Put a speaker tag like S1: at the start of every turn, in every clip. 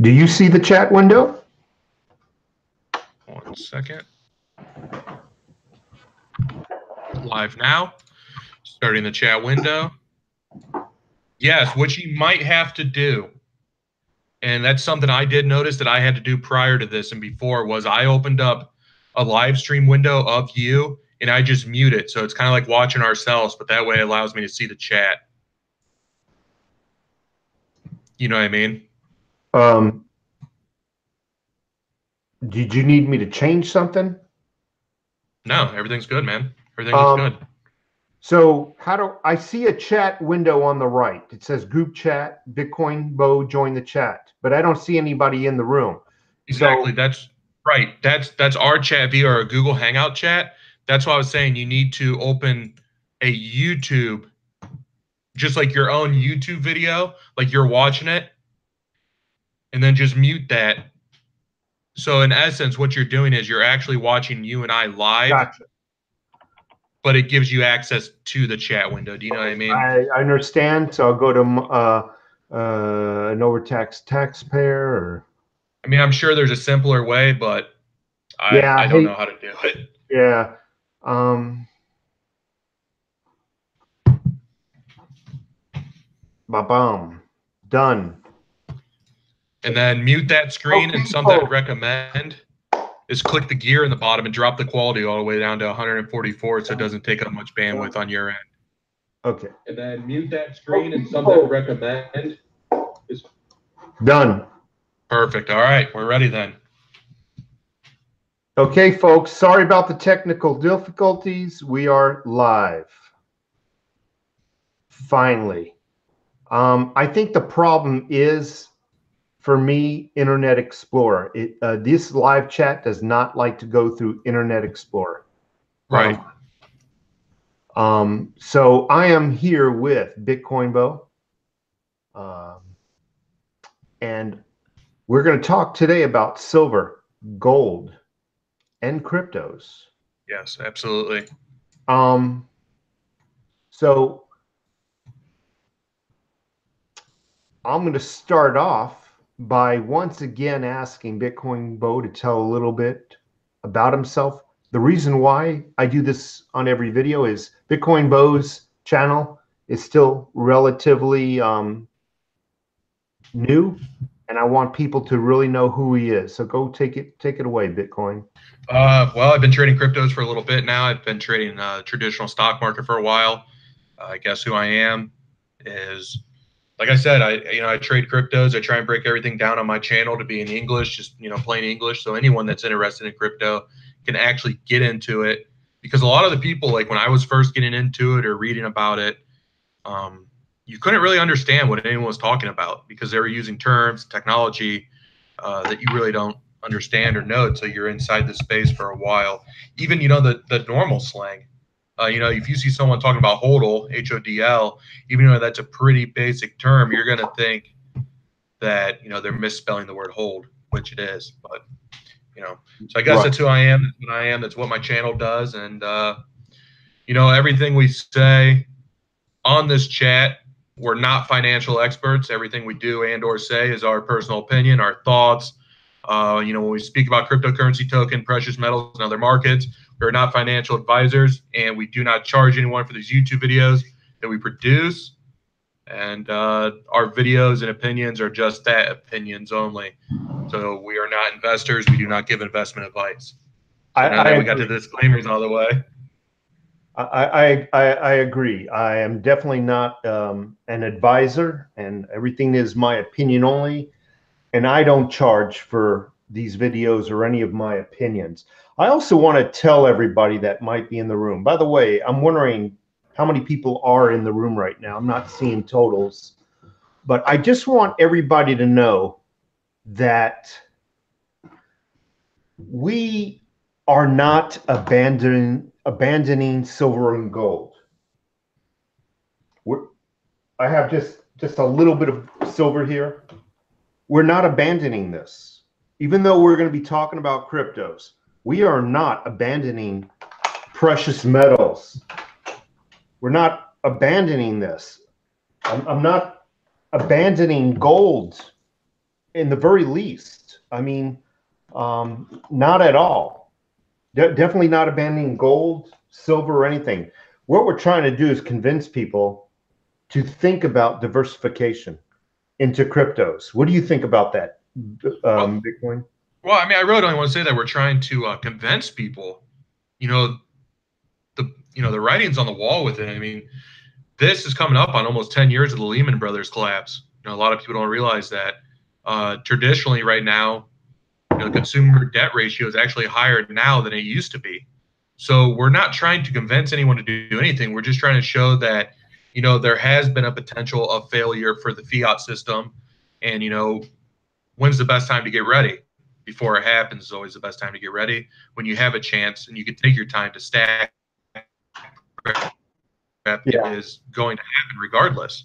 S1: Do you see the chat window?
S2: 1 second. Live now. Starting the chat window. Yes, what you might have to do, and that's something I did notice that I had to do prior to this and before, was I opened up a live stream window of you and I just mute it. So it's kind of like watching ourselves, but that way it allows me to see the chat. You know what I mean?
S1: Did you need me to change something?
S2: No, everything's good, man. Everything's good.
S1: So how do I see a chat window on the right? It says group chat, Bitcoin Beau join the chat, but I don't see anybody in the room.
S2: Exactly. So, that's right. That's our chat via our Google Hangout chat. That's why I was saying you need to open a YouTube, just like your own YouTube video, like you're watching it, and then just mute that. So in essence, what you're doing is you're actually watching you and I live.
S1: Gotcha.
S2: But it gives you access to the chat window. Do you know what I mean?
S1: I understand. So I'll go to an overtaxed taxpayer. Or
S2: I mean, I'm sure there's a simpler way, but I don't know how to do it.
S1: Yeah. Ba-bum. Done.
S2: And then mute that screen, and something I'd recommend is click the gear in the bottom and drop the quality all the way down to 144 so it doesn't take up much bandwidth on your end.
S1: Okay.
S2: And then mute that screen, and something I'd recommend is
S1: done.
S2: Perfect. All right, we're ready then.
S1: Okay, folks, sorry about the technical difficulties. We are live. Finally. I think the problem is, for me, Internet Explorer. This live chat does not like to go through Internet Explorer.
S2: Right.
S1: So I am here with Bitcoin Beau. And we're going to talk today about silver, gold, and cryptos.
S2: Yes, absolutely.
S1: So I'm going to start off by once again asking Bitcoin Beau to tell a little bit about himself. The reason why I do this on every video is Bitcoin Beau's channel is still relatively new, and I want people to really know who he is. So go take it away, Bitcoin.
S2: Well, I've been trading cryptos for a little bit now. I've been trading traditional stock market for a while. I guess who I am is, like I said, I trade cryptos. I try and break everything down on my channel to be in English, just plain English, so anyone that's interested in crypto can actually get into it. Because a lot of the people, like when I was first getting into it or reading about it, you couldn't really understand what anyone was talking about because they were using terms, technology that you really don't understand or know until you're inside the space for a while. Even the normal slang. If you see someone talking about HODL, HODL, even though that's a pretty basic term, you're going to think that, they're misspelling the word hold, which it is. But, so I guess that's who I am. That's what I am. That's what my channel does. And, everything we say on this chat, we're not financial experts. Everything we do and or say is our personal opinion, our thoughts. When we speak about cryptocurrency token, precious metals, and other markets, we're not financial advisors, and we do not charge anyone for these YouTube videos that we produce. And our videos and opinions are just that, opinions only. So we are not investors. We do not give investment advice. So now that we got the disclaimers out of the way.
S1: I agree. I am definitely not an advisor, and everything is my opinion only. And I don't charge for these videos or any of my opinions. I also want to tell everybody that might be in the room. By the way, I'm wondering how many people are in the room right now. I'm not seeing totals, but I just want everybody to know that we are not abandoning silver and gold. I have just a little bit of silver here. We're not abandoning this. Even though we're going to be talking about cryptos, we are not abandoning precious metals. We're not abandoning this. I'm not abandoning gold. in the very least. I mean, not at all. Definitely not abandoning gold, silver, or anything. What we're trying to do is convince people to think about diversification into cryptos. What do you think about that,
S2: Well,
S1: Bitcoin?
S2: well, I mean, I really don't want to say that we're trying to convince people. You know, the writing's on the wall with it. I mean, this is coming up on almost 10 years of the Lehman Brothers collapse. A lot of people don't realize that. Traditionally, right now, the consumer debt ratio is actually higher now than it used to be. So we're not trying to convince anyone to do anything. We're just trying to show that, there has been a potential of failure for the fiat system, and when's the best time to get ready? Before it happens is always the best time to get ready. When you have a chance and you can take your time to stack, it is going to happen regardless.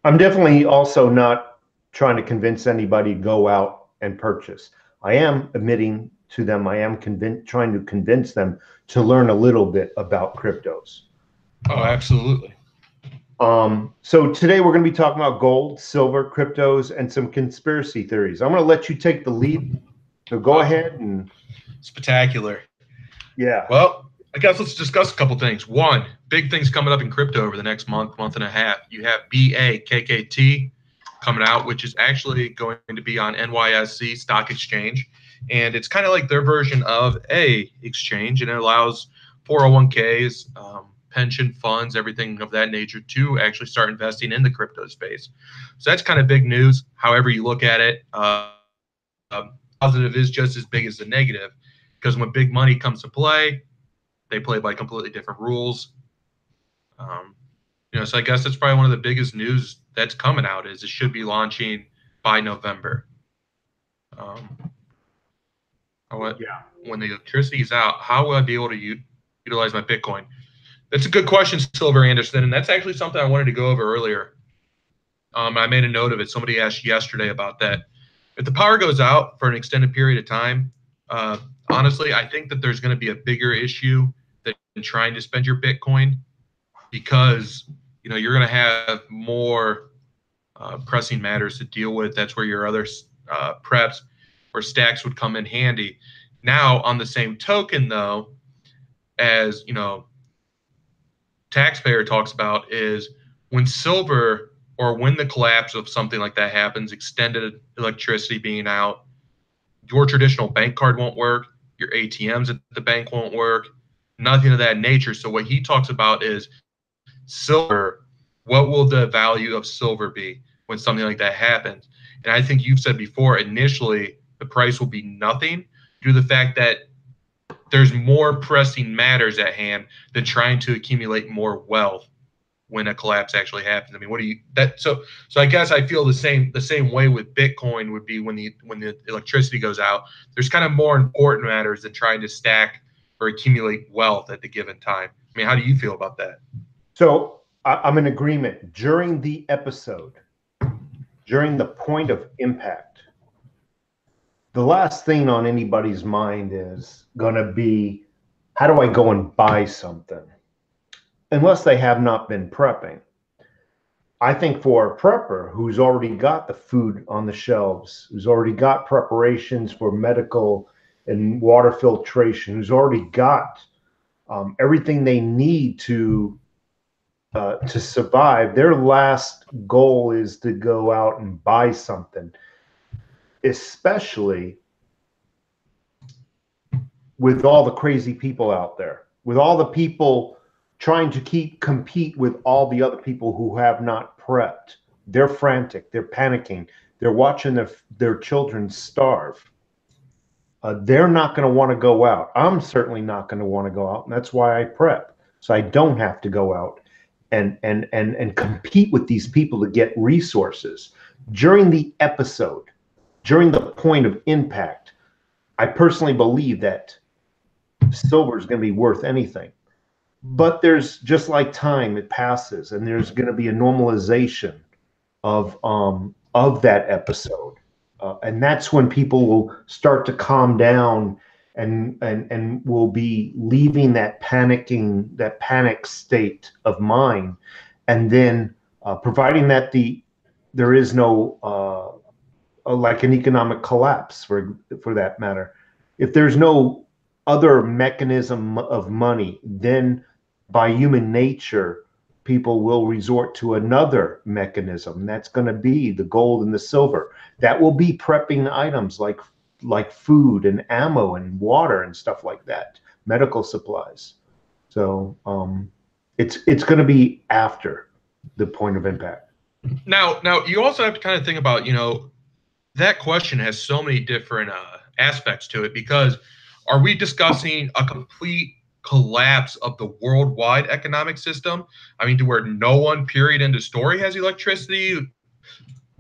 S1: I'm definitely also not trying to convince anybody to go out and purchase. I am admitting to them, I am trying to convince them to learn a little bit about cryptos.
S2: Oh, absolutely.
S1: So today we're going to be talking about gold, silver, cryptos, and some conspiracy theories. I'm going to let you take the lead. So go ahead and.
S2: Spectacular.
S1: Yeah.
S2: Well, I guess let's discuss a couple things. One, big things coming up in crypto over the next month and a half. You have BAKKT coming out, which is actually going to be on NYSE Stock Exchange. And it's kind of like their version of a exchange, and it allows 401ks, pension funds, everything of that nature to actually start investing in the crypto space. So that's kind of big news. However you look at it, positive is just as big as the negative, because when big money comes to play, they play by completely different rules. So I guess that's probably one of the biggest news that's coming out is it should be launching by November. When the electricity is out, how will I be able to utilize my Bitcoin? That's a good question, Silver Anderson, and that's actually something I wanted to go over earlier. I made a note of it. Somebody asked yesterday about that. If the power goes out for an extended period of time, honestly, I think that there's going to be a bigger issue than trying to spend your Bitcoin, because you're going to have more pressing matters to deal with. That's where your other preps or stacks would come in handy. Now, on the same token, though, as taxpayer talks about, is when silver or when the collapse of something like that happens, extended electricity being out, your traditional bank card won't work, your ATMs at the bank won't work, nothing of that nature. So what he talks about is silver. What will the value of silver be when something like that happens? And I think you've said before, initially the price will be nothing due to the fact that there's more pressing matters at hand than trying to accumulate more wealth when a collapse actually happens. I mean, so I guess I feel the same way with Bitcoin would be when the electricity goes out. There's kind of more important matters than trying to stack or accumulate wealth at the given time. I mean, how do you feel about that?
S1: So I'm in agreement. During the episode, during the point of impact, the last thing on anybody's mind is going to be, how do I go and buy something? Unless they have not been prepping. I think for a prepper who's already got the food on the shelves, who's already got preparations for medical and water filtration, who's already got everything they need to survive, their last goal is to go out and buy something, especially with all the crazy people out there, with all the people trying to compete with all the other people who have not prepped. They're frantic, they're panicking, they're watching their children starve. They're not going to want to go out. I'm certainly not going to want to go out, and that's why I prep, so I don't have to go out and compete with these people to get resources. During the episode, during the point of impact, I personally believe that silver is going to be worth anything. But there's, just like time, it passes, and there's going to be a normalization of that episode, and that's when people will start to calm down and will be leaving that panic state of mind, and then providing that there is no like an economic collapse for that matter. If there's no other mechanism of money, then by human nature, people will resort to another mechanism. That's going to be the gold and the silver. That will be prepping items like food and ammo and water and stuff like that, medical supplies. So it's going to be after the point of impact.
S2: Now you also have to kind of think about, that question has so many different aspects to it, because are we discussing a complete collapse of the worldwide economic system? I mean, to where no one, period, end of story, has electricity?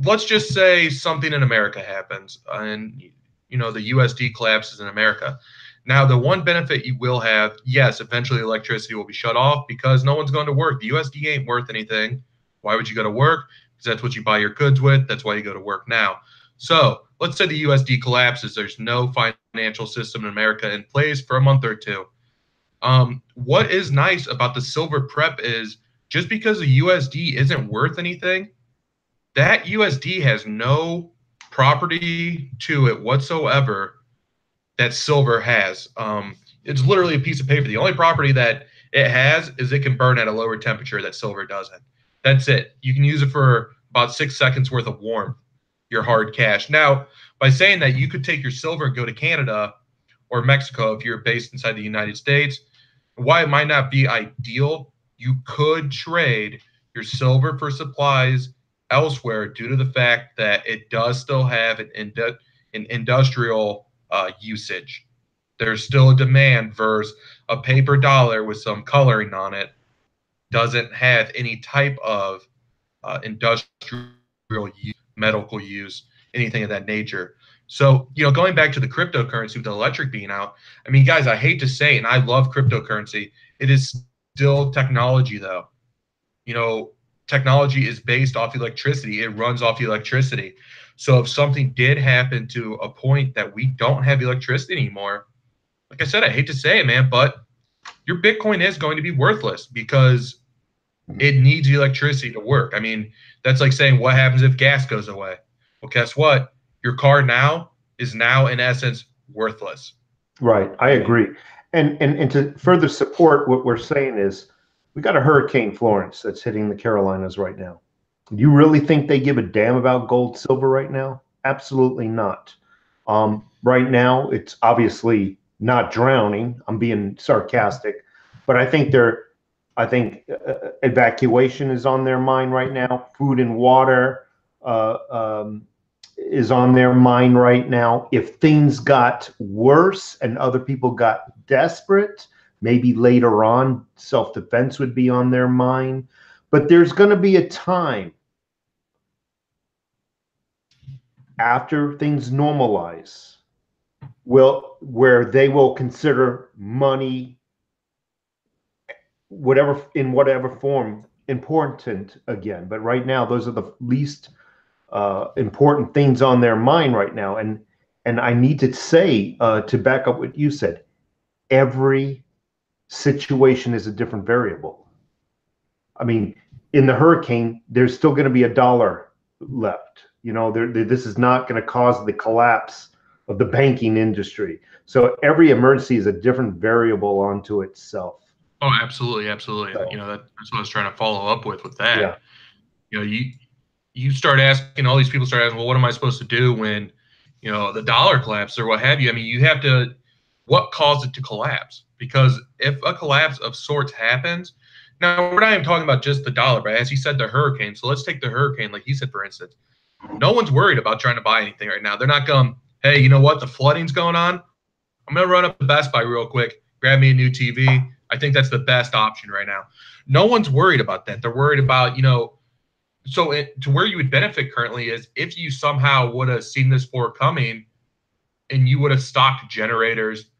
S2: Let's just say something in America happens and, the USD collapses in America. Now, the one benefit you will have, yes, eventually electricity will be shut off because no one's going to work. The USD ain't worth anything. Why would you go to work? Because that's what you buy your goods with. That's why you go to work now. So let's say the USD collapses. There's no financial system in America in place for a month or two. What is nice about the silver prep is just because the USD isn't worth anything, that USD has no property to it whatsoever that silver has. It's literally a piece of paper. The only property that it has is it can burn at a lower temperature that silver doesn't. That's it. You can use it for about 6 seconds worth of warmth, your hard cash. Now, by saying that, you could take your silver and go to Canada or Mexico if you're based inside the United States. Why it might not be ideal, you could trade your silver for supplies elsewhere due to the fact that it does still have an industrial usage. There's still a demand versus a paper dollar with some coloring on it doesn't have any type of industrial use, medical use, anything of that nature. So, going back to the cryptocurrency with the electric being out, I mean, guys, I hate to say it, and I love cryptocurrency. It is still technology, though. Technology is based off electricity. It runs off electricity. So if something did happen to a point that we don't have electricity anymore, like I said, I hate to say it, man, but your Bitcoin is going to be worthless because it needs electricity to work. I mean, that's like saying, what happens if gas goes away? Well, guess what? Your car now is in essence worthless.
S1: Right. I agree. And to further support what we're saying is we got a Hurricane Florence that's hitting the Carolinas right now. Do you really think they give a damn about gold, silver right now? Absolutely not. Right now, it's obviously not drowning. I'm being sarcastic, but I think evacuation is on their mind right now. Food and water is on their mind right now. If things got worse and other people got desperate, maybe later on self-defense would be on their mind. But there's going to be a time after things normalize where they will consider money, in whatever form, important again. But right now, those are the least important things on their mind right now. And I need to say, to back up what you said, every situation is a different variable. I mean, in the hurricane, there's still going to be $1 left. This is not going to cause the collapse of the banking industry. So every emergency is a different variable onto itself.
S2: Oh, absolutely, absolutely. So, that's what I was trying to follow up with that. Yeah. You start asking, all these people start asking, well, what am I supposed to do when, the dollar collapses or what have you? I mean, you have to, what caused it to collapse? Because if a collapse of sorts happens, now we're not even talking about just the dollar, but as he said, the hurricane. So let's take the hurricane, like he said, for instance. No one's worried about trying to buy anything right now. They're not going, hey, you know what? The flooding's going on. I'm going to run up to Best Buy real quick, grab me a new TV. I think that's the best option right now. No one's worried about that. They're worried about, to where you would benefit currently is if you somehow would have seen this coming and you would have stocked generators,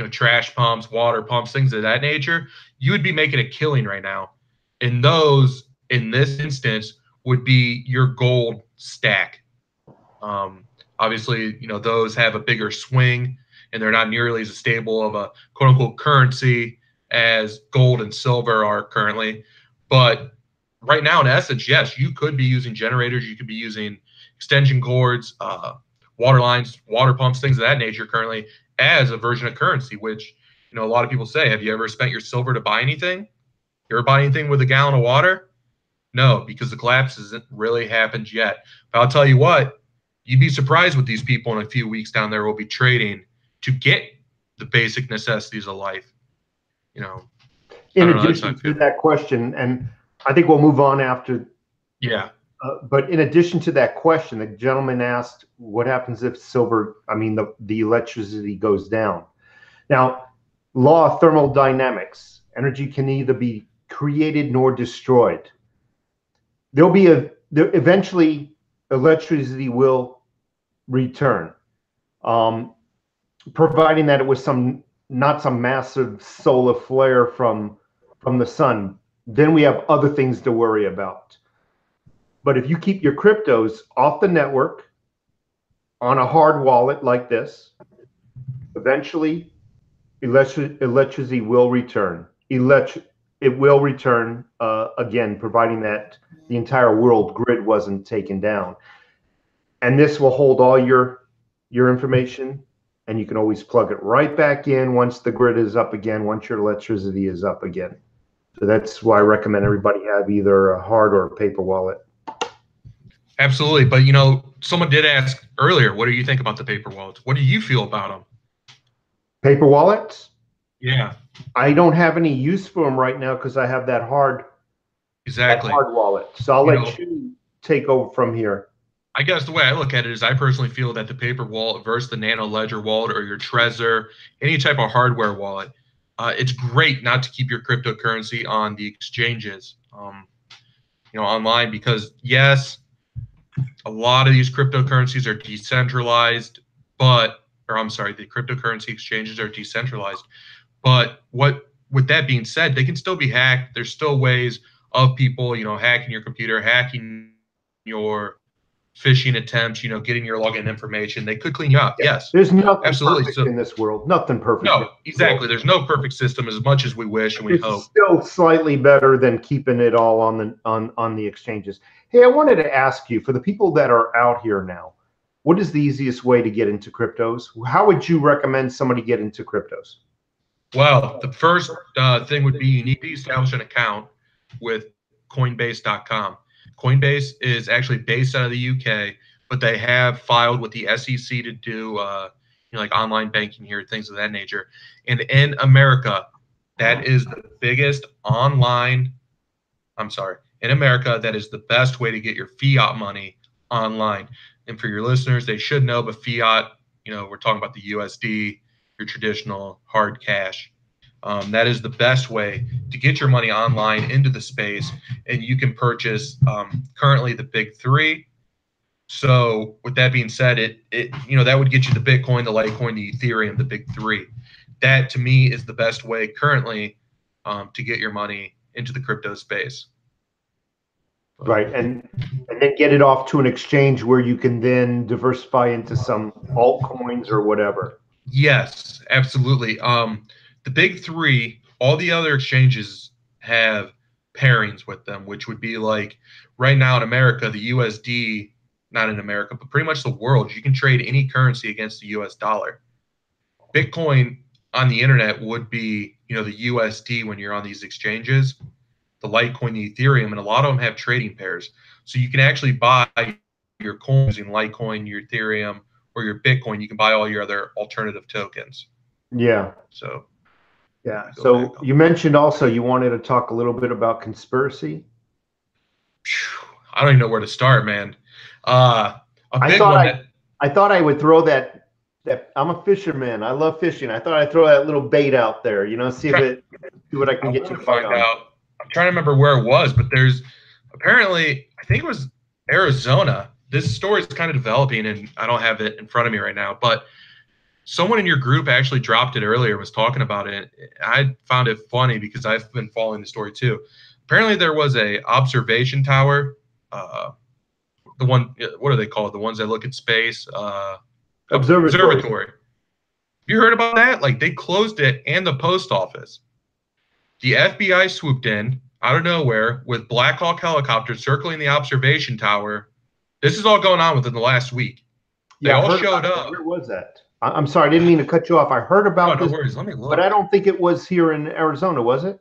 S2: trash pumps, water pumps, things of that nature, you would be making a killing right now. And those, in this instance, would be your gold stack. Obviously, those have a bigger swing and they're not nearly as stable of a quote unquote currency as gold and silver are currently. But right now, in essence, yes, you could be using generators, you could be using extension cords, water lines, water pumps, things of that nature currently as a version of currency, which, you know, a lot of people say, have you ever spent your silver to buy anything? You ever buy anything with a gallon of water? No, because the collapse hasn't really happened yet. But I'll tell you what, you'd be surprised what these people in a few weeks down there will be trading to get the basic necessities of life. You know,
S1: in addition to that question, and I think we'll move on after.
S2: Yeah.
S1: But in addition to that question, the gentleman asked, what happens if the electricity goes down? Now, law of thermodynamics, energy can neither be created nor destroyed. Eventually electricity will return, providing that it was not some massive solar flare from the sun. Then we have other things to worry about. But if you keep your cryptos off the network on a hard wallet like this, eventually electricity will return. It will return again, providing that the entire world grid wasn't taken down. And this will hold all your information, and you can always plug it right back in once the grid is up again, once your electricity is up again. So that's why I recommend everybody have either a hard or a paper wallet.
S2: Absolutely. But, you know, someone did ask earlier, what do you think about the paper wallets? What do you feel about them?
S1: Paper wallets?
S2: Yeah.
S1: I don't have any use for them right now because I have that hard wallet. So I'll let you take over from here.
S2: I guess the way I look at it is I personally feel that the paper wallet versus the Nano Ledger wallet or your Trezor, any type of hardware wallet, it's great not to keep your cryptocurrency on the exchanges, you know, online, because yes, a lot of these cryptocurrencies are decentralized, the cryptocurrency exchanges are decentralized. But with that being said, they can still be hacked. There's still ways of people, you know, hacking your computer, hacking your phishing attempts, you know, getting your login information. They could clean you up. Yes.
S1: There's nothing perfect in this world. Nothing perfect.
S2: No, exactly. There's no perfect system, as much as we wish and we hope.
S1: It's still slightly better than keeping it all on the exchanges. Hey, I wanted to ask you, for the people that are out here now, what is the easiest way to get into cryptos? How would you recommend somebody get into cryptos?
S2: Well, the first thing would be you need to establish an account with Coinbase.com. Coinbase is actually based out of the UK, but they have filed with the SEC to do you know, like online banking here, things of that nature. And in America, that is the biggest online. In America, that is the best way to get your fiat money online. And for your listeners, they should know, but fiat, you know, we're talking about the USD, your traditional hard cash. That is the best way to get your money online into the space, and you can purchase currently the big three. So with that being said, you know, that would get you the Bitcoin, the Litecoin, the Ethereum, the big three. That to me is the best way currently to get your money into the crypto space.
S1: Right, and then get it off to an exchange where you can then diversify into some altcoins or whatever.
S2: Yes, absolutely. The big three, all the other exchanges have pairings with them, which would be like right now in America, the USD, not in America, but pretty much the world, you can trade any currency against the US dollar. Bitcoin on the internet would be, you know, the USD when you're on these exchanges, the Litecoin, the Ethereum, and a lot of them have trading pairs. So you can actually buy your coins using Litecoin, your Ethereum, or your Bitcoin. You can buy all your other alternative tokens.
S1: Yeah.
S2: So.
S1: Yeah. So you mentioned also you wanted to talk a little bit about conspiracy.
S2: I don't even know where to start, man.
S1: I thought I would throw that I'm a fisherman. I love fishing. I thought I'd throw that little bait out there, you know, see what I can get you to
S2: find out. I'm trying to remember where it was, but there's apparently, I think it was Arizona. This story is kind of developing, and I don't have it in front of me right now, but someone in your group actually dropped it earlier, was talking about it. I found it funny because I've been following the story too. Apparently there was a observation tower, the one, what are they called? The ones that look at space? Observatory. You heard about that? Like, they closed it and the post office. The FBI swooped in out of nowhere with Black Hawk helicopters circling the observation tower This is all going on within the last week. They
S1: Yeah, I
S2: all
S1: heard
S2: showed
S1: about
S2: up.
S1: it. Where was that? I'm sorry, I didn't mean to cut you off. I heard about
S2: No
S1: this,
S2: worries. Let me look.
S1: but I don't think it was here in Arizona, was it?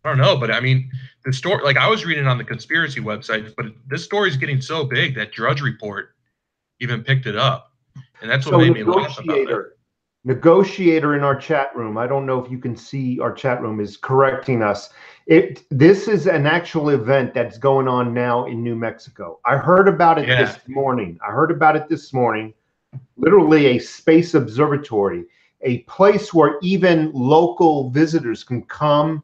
S2: I don't know, but I mean, the story, like I was reading on the conspiracy website, but this story is getting so big that Drudge Report even picked it up. And that's what
S1: So
S2: made me laugh about it.
S1: Negotiator in our chat room, I don't know if you can see our chat room, is correcting us. This is an actual event that's going on now in New Mexico. I heard about it this morning. Literally a space observatory, a place where even local visitors can come,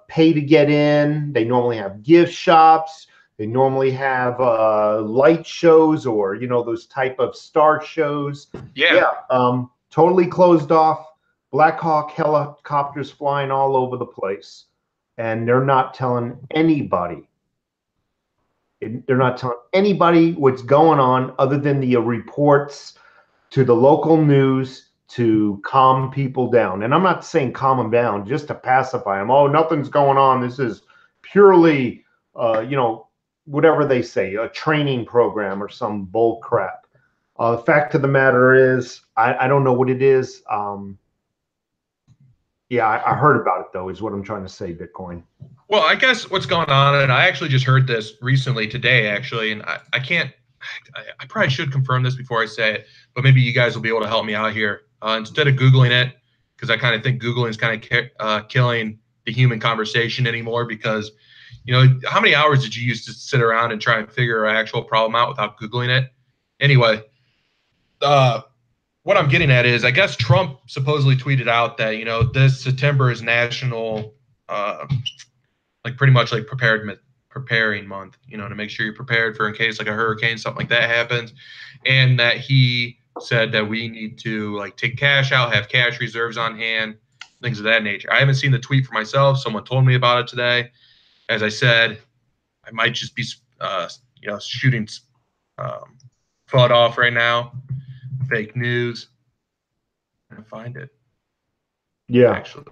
S1: pay to get in. They normally have gift shops. They normally have light shows, or those type of star shows. Totally closed off. Black Hawk helicopters flying all over the place, and they're not telling anybody. They're not telling anybody what's going on, other than the reports to the local news to calm people down. And I'm not saying calm them down just to pacify them. Oh, nothing's going on. This is purely, whatever they say, a training program or some bull crap. The fact of the matter is, I don't know what it is. I heard about it, though, is what I'm trying to say, Bitcoin.
S2: Well, I guess what's going on, and I actually just heard this recently today, actually, and I can't, I probably should confirm this before I say it, but maybe you guys will be able to help me out here. Instead of Googling it, because I kind of think Googling is kind of killing the human conversation anymore, because, how many hours did you used to sit around and try and figure an actual problem out without Googling it? Anyway, what I'm getting at is, I guess Trump supposedly tweeted out that, this September is national, pretty much like preparing month, to make sure you're prepared for in case like a hurricane, something like that happens. And that he said that we need to take cash out, have cash reserves on hand, things of that nature. I haven't seen the tweet for myself. Someone told me about it today. As I said, I might just be, shooting FUD off right now. Fake news. I'm gonna find it.
S1: Yeah.
S2: Actually,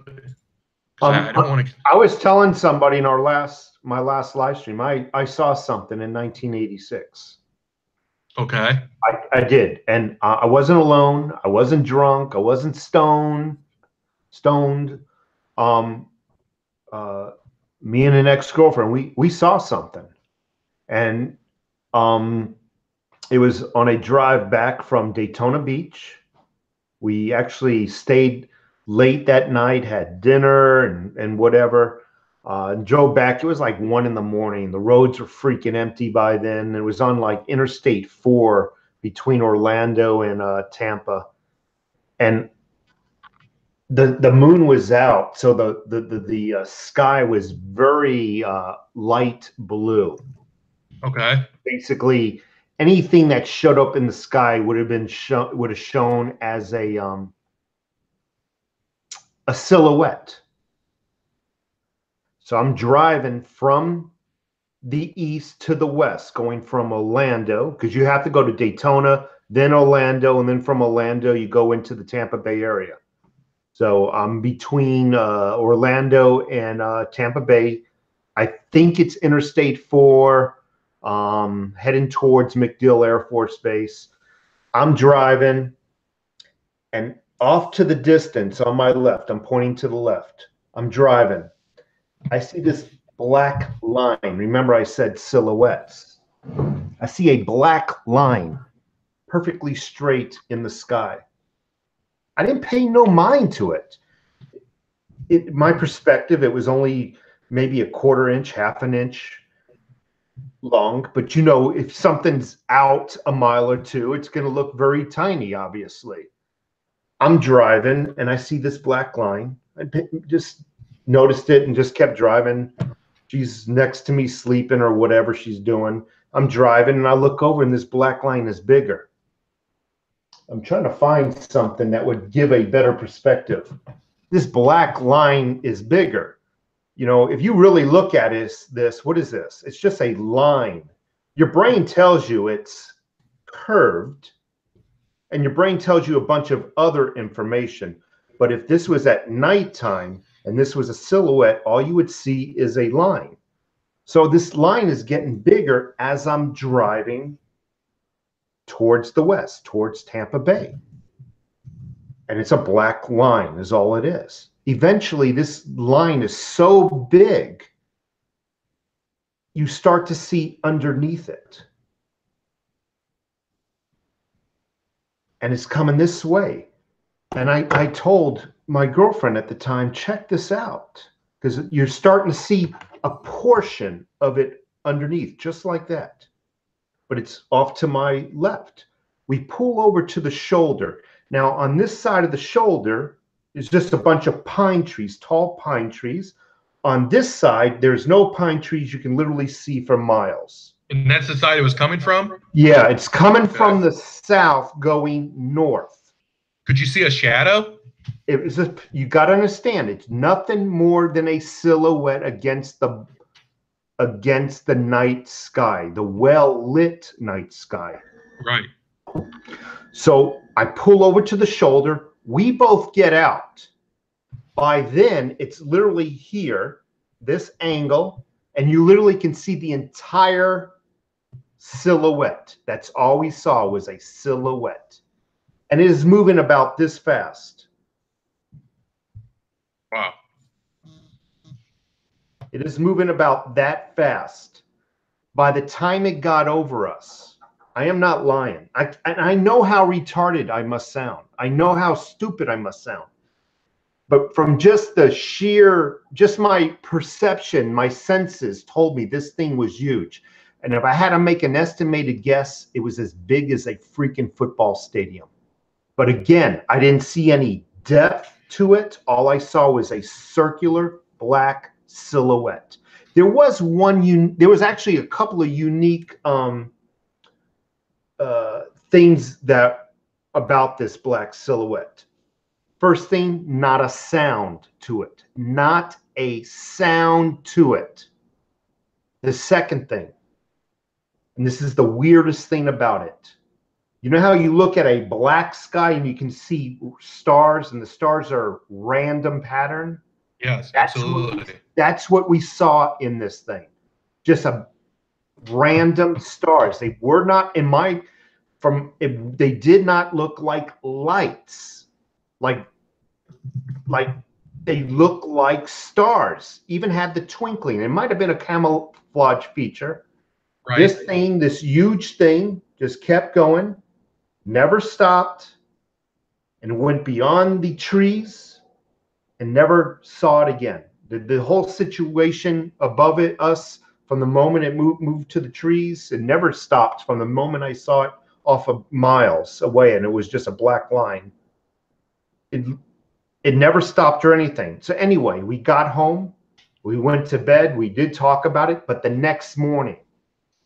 S2: I don't want to.
S1: I was telling somebody in my last live stream, I saw something in 1986.
S2: Okay.
S1: I did, and I wasn't alone. I wasn't drunk. I wasn't stoned. Me and an ex-girlfriend, we saw something, and it was on a drive back from Daytona Beach. We actually stayed late that night, had dinner and whatever. Drove back. It was like 1 a.m. The roads were freaking empty by then. It was on like Interstate 4 between Orlando and Tampa, and the moon was out, so the sky was very light blue.
S2: Okay.
S1: Basically, anything that showed up in the sky would have shown as a silhouette. So I'm driving from the east to the west, going from Orlando, because you have to go to Daytona, then Orlando, and then from Orlando you go into the Tampa Bay area. So I'm between Orlando and Tampa Bay. I think it's Interstate 4, heading towards MacDill Air Force Base. I'm driving, and off to the distance on my left, I'm pointing to the left. I'm driving. I see this black line. Remember, I said silhouettes. I see a black line perfectly straight in the sky. I didn't pay no mind to it. My perspective, it was only maybe a quarter inch, half an inch long. But if something's out a mile or two, it's going to look very tiny, obviously. I'm driving, and I see this black line. I just noticed it and just kept driving. She's next to me sleeping or whatever she's doing. I'm driving, and I look over, and this black line is bigger. I'm trying to find something that would give a better perspective. This black line is bigger. If you really look at it, what is this? It's just a line. Your brain tells you it's curved, and your brain tells you a bunch of other information. But if this was at nighttime and this was a silhouette, all you would see is a line. So this line is getting bigger as I'm driving towards the west, towards Tampa Bay. And it's a black line is all it is. Eventually, this line is so big, you start to see underneath it. And it's coming this way. And I told my girlfriend at the time, check this out, because you're starting to see a portion of it underneath, just like that. But it's off to my left. We pull over to the shoulder. Now, on this side of the shoulder is just a bunch of pine trees, tall pine trees. On this side, there's no pine trees you can literally see for miles.
S2: And that's the side it was coming from?
S1: Yeah, it's coming from the south going north.
S2: Could you see a shadow?
S1: It was you got to understand, it's nothing more than a silhouette against the night sky, the well-lit night sky.
S2: Right.
S1: So I pull over to the shoulder. We both get out. By then, it's literally here, this angle, and you literally can see the entire silhouette. That's all we saw was a silhouette. And it is moving about this fast.
S2: Wow.
S1: It is moving about that fast. By the time it got over us, I am not lying. I know how retarded I must sound. I know how stupid I must sound. But from just the sheer, just my perception, my senses told me this thing was huge. And if I had to make an estimated guess, it was as big as a freaking football stadium. But again, I didn't see any depth to it. All I saw was a circular black silhouette. There was there was actually a couple of unique things about this black silhouette. First thing, not a sound to it. Not a sound to it. The second thing, and this is the weirdest thing about it. You know how you look at a black sky and you can see stars, and the stars are random pattern?
S2: Yes, absolutely.
S1: That's what we saw in this thing. Just a random stars. They were not they did not look like lights. Like they look like stars. Even had the twinkling. It might have been a camouflage feature. Right. This huge thing just kept going, never stopped, and went beyond the trees and never saw it again. The whole situation above us, from the moment it moved to the trees, it never stopped from the moment I saw it off of miles away, and it was just a black line. It never stopped or anything. So anyway, we got home, we went to bed, we did talk about it, but the next morning,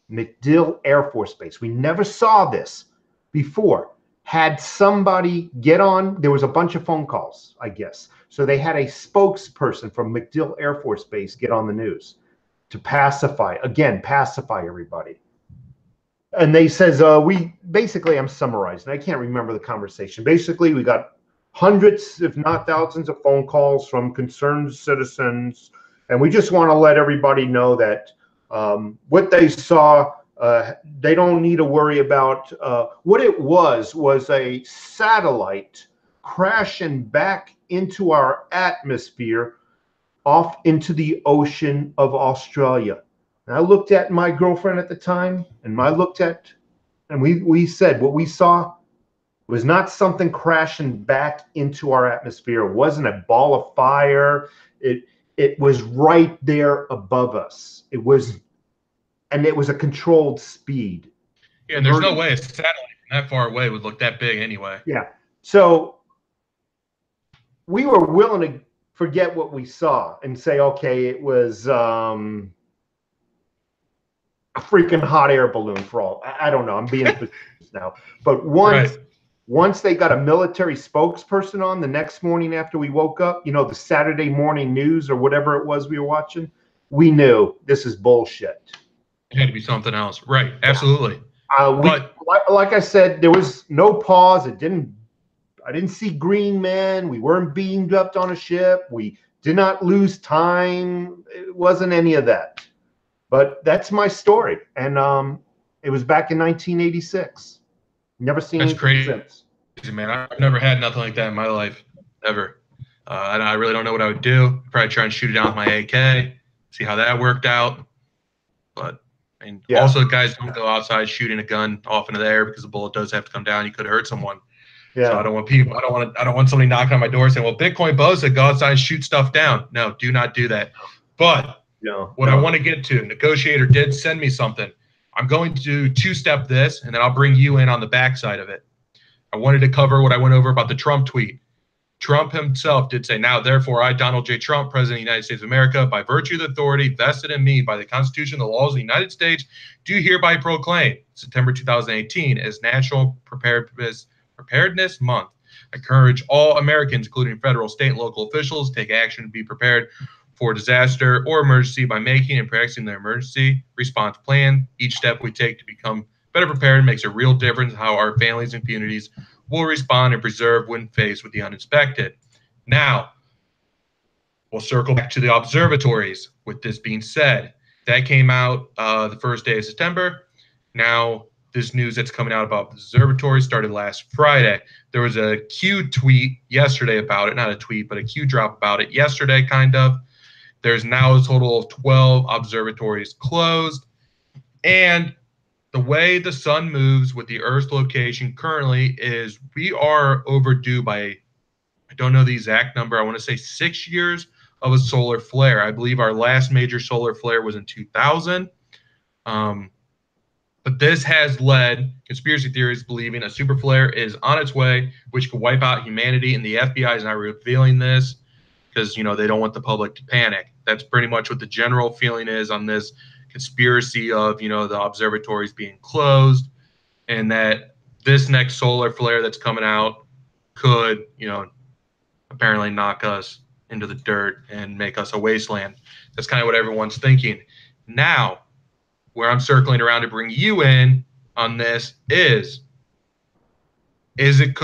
S1: MacDill Air Force Base, we never saw this before, had somebody get on. There was a bunch of phone calls, I guess. So they had a spokesperson from MacDill Air Force Base get on the news to pacify everybody. And they says, I'm summarizing. I can't remember the conversation. Basically, we got hundreds, if not thousands, of phone calls from concerned citizens. And we just want to let everybody know that what they saw, they don't need to worry about. What it was a satellite crashing back into our atmosphere off into the ocean of Australia. And I looked at my girlfriend at the time, and we said what we saw was not something crashing back into our atmosphere. It wasn't a ball of fire. It was right there above us. It was a controlled speed.
S2: Yeah, and there's no way a satellite from that far away would look that big anyway.
S1: Yeah. So we were willing to forget what we saw and say, okay, it was a freaking hot air balloon for all. I don't know. I'm being facetious now. But once they got a military spokesperson on the next morning after we woke up, the Saturday morning news or whatever it was we were watching, we knew this is bullshit.
S2: It had to be something else. Right. Absolutely.
S1: But like I said, there was no pause. I didn't see green men. We weren't beamed up on a ship. We did not lose time. It wasn't any of that. But that's my story. And it was back in 1986. Never seen
S2: That's
S1: anything
S2: crazy,
S1: since.
S2: man. I've never had nothing like that in my life, ever. I really don't know what I would do. Probably try and shoot it down with my AK, see how that worked out. But I mean,
S1: Yeah.
S2: also guys don't go outside shooting a gun off into the air because the bullet does have to come down. You could hurt someone.
S1: Yeah.
S2: So I don't want people. I don't want somebody knocking on my door saying, "Well, Bitcoin Beau said go outside and shoot stuff down." No, do not do that. But what I want to get to, Negotiator did send me something. I'm going to two-step this, and then I'll bring you in on the backside of it. I wanted to cover what I went over about the Trump tweet. Trump himself did say, "Now, therefore, I, Donald J. Trump, President of the United States of America, by virtue of the authority vested in me by the Constitution and the laws of the United States, do hereby proclaim September 2018 as National Preparedness Month. I encourage all Americans, including federal, state, and local officials, to take action to be prepared for disaster or emergency by making and practicing their emergency response plan. Each step we take to become better prepared makes a real difference in how our families and communities will respond and preserve when faced with the unexpected." Now, we'll circle back to the observatories. With this being said, that came out the first day of September. Now, this news that's coming out about the observatory started last Friday. There was a Q tweet yesterday about it, not a tweet, but a Q drop about it yesterday, kind of. There's now a total of 12 observatories closed. And the way the sun moves with the Earth's location currently is we are overdue by, I don't know the exact number, I want to say 6 years of a solar flare. I believe our last major solar flare was in 2000. But this has led conspiracy theorists believing a super flare is on its way, which could wipe out humanity, and the FBI is not revealing this because, you know, they don't want the public to panic. That's pretty much what the general feeling is on this conspiracy of, you know, the observatories being closed, and that this next solar flare that's coming out could, you know, apparently knock us into the dirt and make us a wasteland. That's kind of what everyone's thinking. Now, where I'm circling around to bring you in on this is it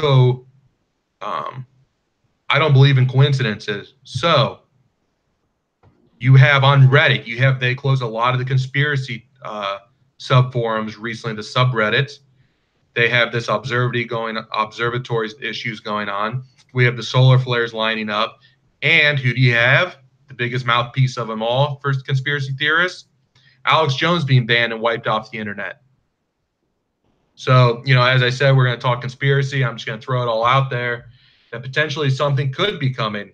S2: I don't believe in coincidences. So you have on Reddit, they closed a lot of the conspiracy sub forums recently, the subreddits. They have this observatory issues going on. We have the solar flares lining up. And who do you have? The biggest mouthpiece of them all for conspiracy theorists? Alex Jones being banned and wiped off the internet. So, you know, as I said, we're going to talk conspiracy. I'm just going to throw it all out there that potentially something could be coming.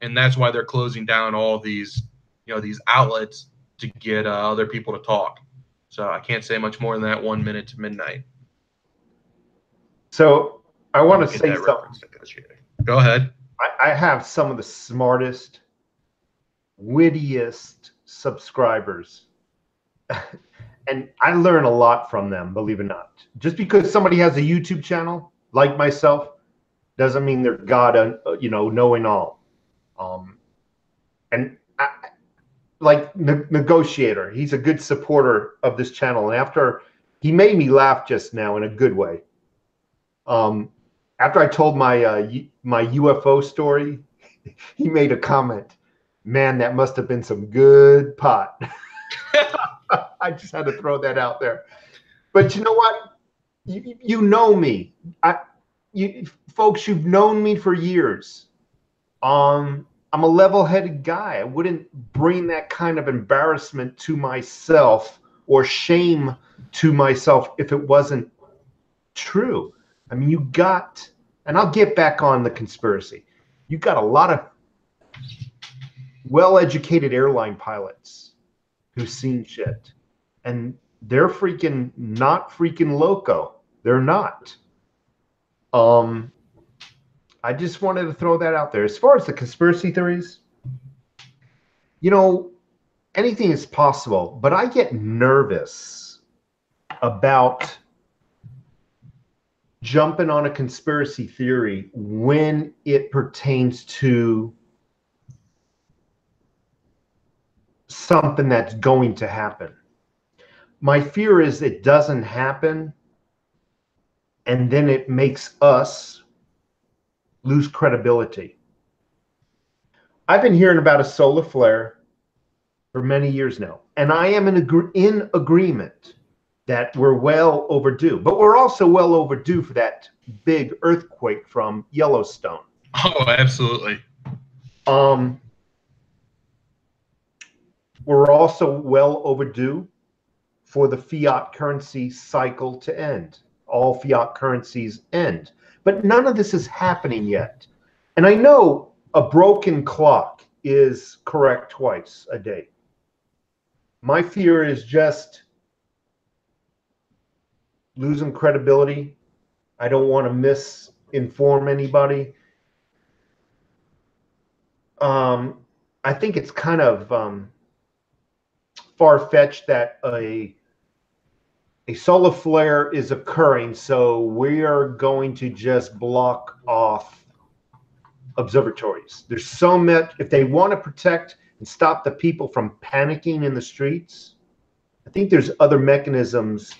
S2: And that's why they're closing down all these, you know, these outlets to get other people to talk. So I can't say much more than that. 1 minute to midnight.
S1: So I want to say something.
S2: Go ahead.
S1: I have some of the smartest, wittiest subscribers. And I learn a lot from them, believe it or not. Just because somebody has a YouTube channel, like myself, doesn't mean they're God, you know, knowing all. And like Negotiator, he's a good supporter of this channel. And after he made me laugh just now in a good way. After I told my my UFO story, he made a comment. Man, that must have been some good pot. I just had to throw that out there. But you know what? You know me. Folks, you've known me for years. I'm a level-headed guy. I wouldn't bring that kind of embarrassment to myself or shame to myself if it wasn't true. I mean, you got, and I'll get back on the conspiracy. You got a lot of well-educated airline pilots who've seen shit, and they're freaking not freaking loco. They're not. I just wanted to throw that out there. As far as the conspiracy theories, you know, anything is possible, but I get nervous about jumping on a conspiracy theory when it pertains to something that's going to happen. My fear is it doesn't happen, and then it makes us lose credibility. I've been hearing about a solar flare for many years now. And I am in agreement that we're well overdue. But we're also well overdue for that big earthquake from Yellowstone.
S2: Oh, absolutely.
S1: We're also well overdue for the fiat currency cycle to end. All fiat currencies end. But none of this is happening yet. And I know a broken clock is correct twice a day. My fear is just losing credibility. I don't want to misinform anybody. I think it's kind of far-fetched that a solar flare is occurring, so we are going to just block off observatories. There's so much, if they want to protect and stop the people from panicking in the streets, I think there's other mechanisms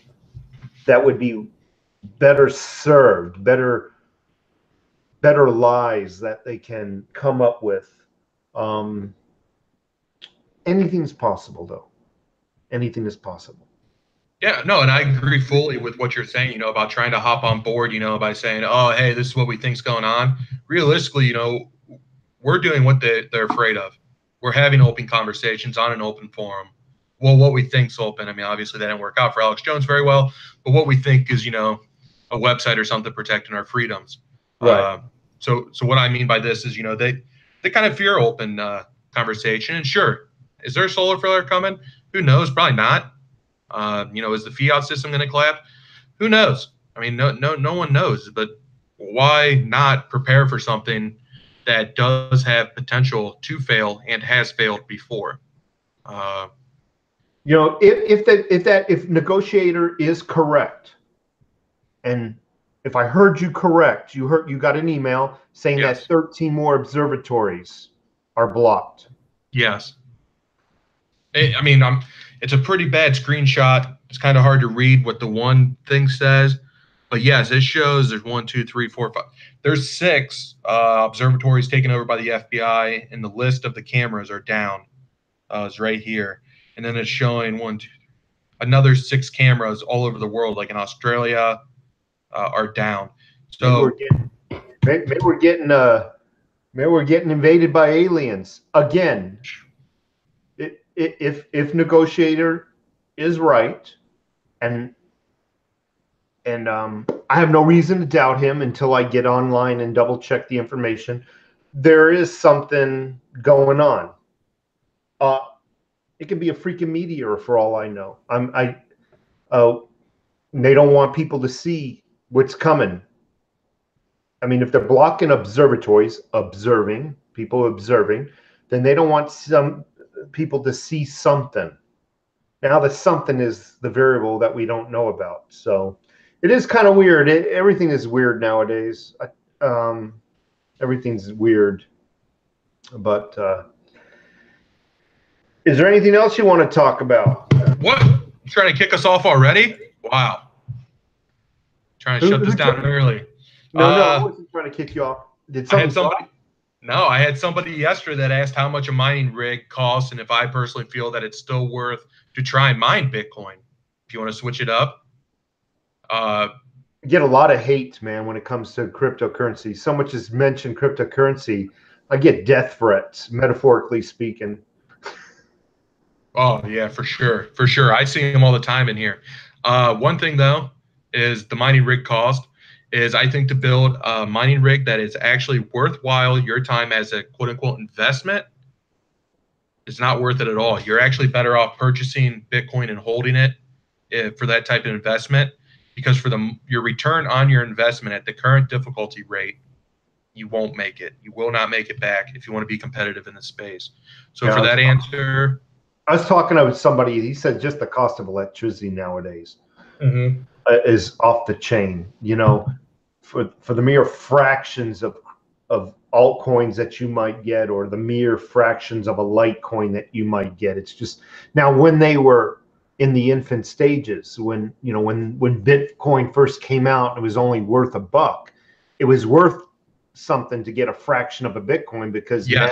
S1: that would be better served, better lies that they can come up with. Anything's possible, though. Anything is possible.
S2: Yeah, no, and I agree fully with what you're saying, about trying to hop on board, by saying, oh, hey, this is what we think's going on. Realistically, we're doing what they're afraid of. We're having open conversations on an open forum. Well, what we think's open. I mean, obviously that didn't work out for Alex Jones very well, but what we think is, a website or something protecting our freedoms.
S1: Right.
S2: So what I mean by this is, they kind of fear open conversation. And sure, is there a solar flare coming? Who knows? Probably not. Is the fiat system going to collapse? Who knows? I mean, no one knows. But why not prepare for something that does have potential to fail and has failed before?
S1: If negotiator is correct, and if I heard you correct, you got an email saying
S2: yes.
S1: that 13 more observatories are blocked.
S2: Yes. I mean, it's a pretty bad screenshot. It's kind of hard to read what the one thing says, but yes, it shows there's 1, 2, 3, 4, 5. There's 6 observatories taken over by the FBI, and the list of the cameras are down. It's right here, and then it's showing 1, 2, 3, another 6 cameras all over the world, like in Australia, are down. So
S1: maybe we're getting invaded by aliens again. If negotiator is right, and I have no reason to doubt him until I get online and double check the information, there is something going on. It could be a freaking meteor for all I know. They don't want people to see what's coming. I mean, if they're blocking observatories, people observing, then they don't want some people to see something. Now the something is the variable that we don't know about. So it is kind of weird. Everything is weird nowadays. Everything's weird. But is there anything else you want to talk about?
S2: What? You trying to kick us off already? Wow. Trying to shut this down early.
S1: No, I wasn't trying to kick you off.
S2: I had somebody yesterday that asked how much a mining rig costs and if I personally feel that it's still worth to try and mine Bitcoin. If you want to switch it up.
S1: I get a lot of hate, man, when it comes to cryptocurrency. So much is mentioned cryptocurrency. I get death threats, metaphorically speaking.
S2: Oh, yeah, for sure. For sure. I see them all the time in here. One thing, though, is the mining rig cost. I think to build a mining rig that is actually worthwhile your time as a quote-unquote investment is not worth it at all. You're actually better off purchasing Bitcoin and holding it for that type of investment, because for your return on your investment at the current difficulty rate, you won't make it. You will not make it back if you want to be competitive in this space. So for that answer...
S1: I was talking with somebody, he said just the cost of electricity nowadays is off the chain, for the mere fractions of altcoins that you might get, or the mere fractions of a Litecoin that you might get. It's just, now when they were in the infant stages, when Bitcoin first came out, it was only worth $1. It was worth something to get a fraction of a Bitcoin, because now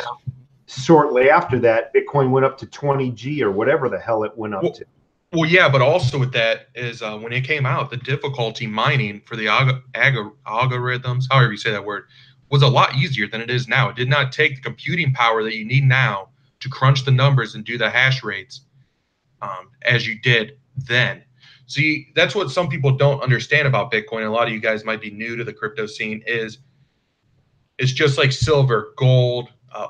S1: shortly after that, Bitcoin went up to 20G or whatever the hell it went up to.
S2: Well, yeah, but also with that is when it came out, the difficulty mining for the algorithms, however you say that word, was a lot easier than it is now. It did not take the computing power that you need now to crunch the numbers and do the hash rates as you did then. See, that's what some people don't understand about Bitcoin. A lot of you guys might be new to the crypto scene. Is it's just like silver, gold,